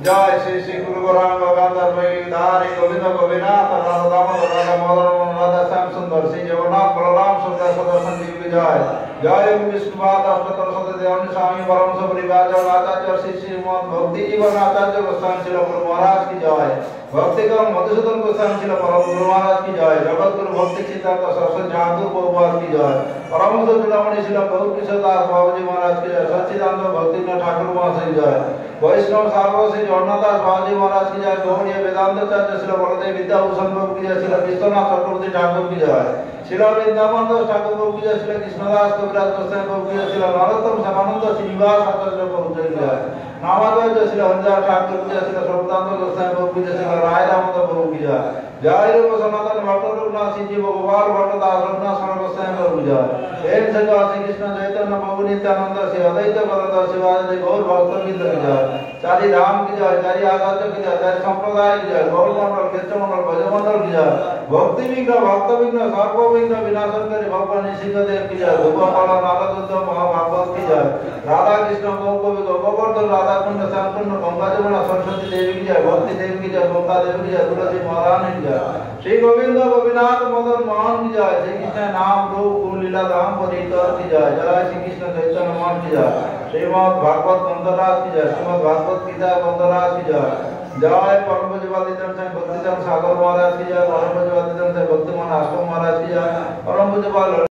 जय श्री श्री गुरु गौरांग गंधर्व धारी गोविंद गोविनाथ राधा दामोदर राधा मदन राधा श्याम सुंदर श्री जगन्नाथ बलराम सुभद्रा सदर्शन जी विजय जय विष्णुपाद अष्टोत्तर सत्यदेव स्वामी परमहंस परिवार आचार्य श्री श्रीमद भक्ति जीवन आचार्य गोस्वामी शिल गुरु महाराज की जय। भक्ति का मधुसूदन गोस्वामी शिल परम गुरु महाराज की जय। जगत गुरु भक्ति सिद्धार्थ सरस्वती ठाकुर प्रभुपाद की जय। परमहंस चूड़ामणि शिल गौर किशोर दास बाबूजी महाराज की जय। सच्चिदानंद भक्ति ठाकुर महाराज की जय। वैष्णव सागर श्री जगन्नाथ दास बाबूजी महाराज की जय। गौड़ीय वेदांताचार्य शिल बलदेव विद्याभूषण प्रभु की जय। शिल विश्वनाथ चक्रवर्ती ठाकुर की जय। शिल वृंदावन दास ठाकुर प्रभु की जय। शिल कृष्णदास कविराज गोस्वामी प्रभु की जय। शिल नरोत्तम श्यामानंद श्रीनिवास आचार्य प्रभु की जय। नामाचार्य शिल हरिदास ठाकुर की जय। शिल सर्वदानंद गोस्वामी प्रभु की जय। शिल राय दामोदर प्रभु की जय। जय रूप सनातन भट्ट रघुनाथ सिंह जी गोपाल भट्ट दास रघुनाथ शरण गोस्वामी प्रभु की जय। एम संඝ श्री कृष्ण चैतन्य प्रभु नित्यानंद श्री अद्वैत गदाधर शिवाजी गौर भक्तवृंद की जय। चारि धाम की जय। चारि आचार्य की जय। चारि संप्रदाय की जय। गौर मंडल क्षेत्र मंडल भज मंडल की जय। भक्ति विघ्न भक्त विघ्न सर्व विघ्न विनाशनकारी भगवान नृसिंहदेव की जय। गोपाल नारद महाभागवत की जय। राधा कृष्ण गौर गोवर्धन राधा कुंड श्याम कुंड गंगा जमुना सरस्वती देवी की जय। भक्ति देवी की जय। गंगा देवी की जय। तुलसी महारानी की जय। श्री गोविंद गोपीनाथ मदन मोहन की जय। श्री कृष्ण नाम रूप गुण लीला धाम परिकर की जय। जय श्री कृष्ण चैतन्य मोहन की जय। श्रीमद् भागवत ग्रंथराज की जय। श्रीमद् भागवत गीता ग्रंथराज की जय। जय परम पूज्यपाद भक्तिचंद सागर महाराज की जय। परम पूज्यपाद भक्तिमान आश्रम महाराज की जय। परम पूज्यपाद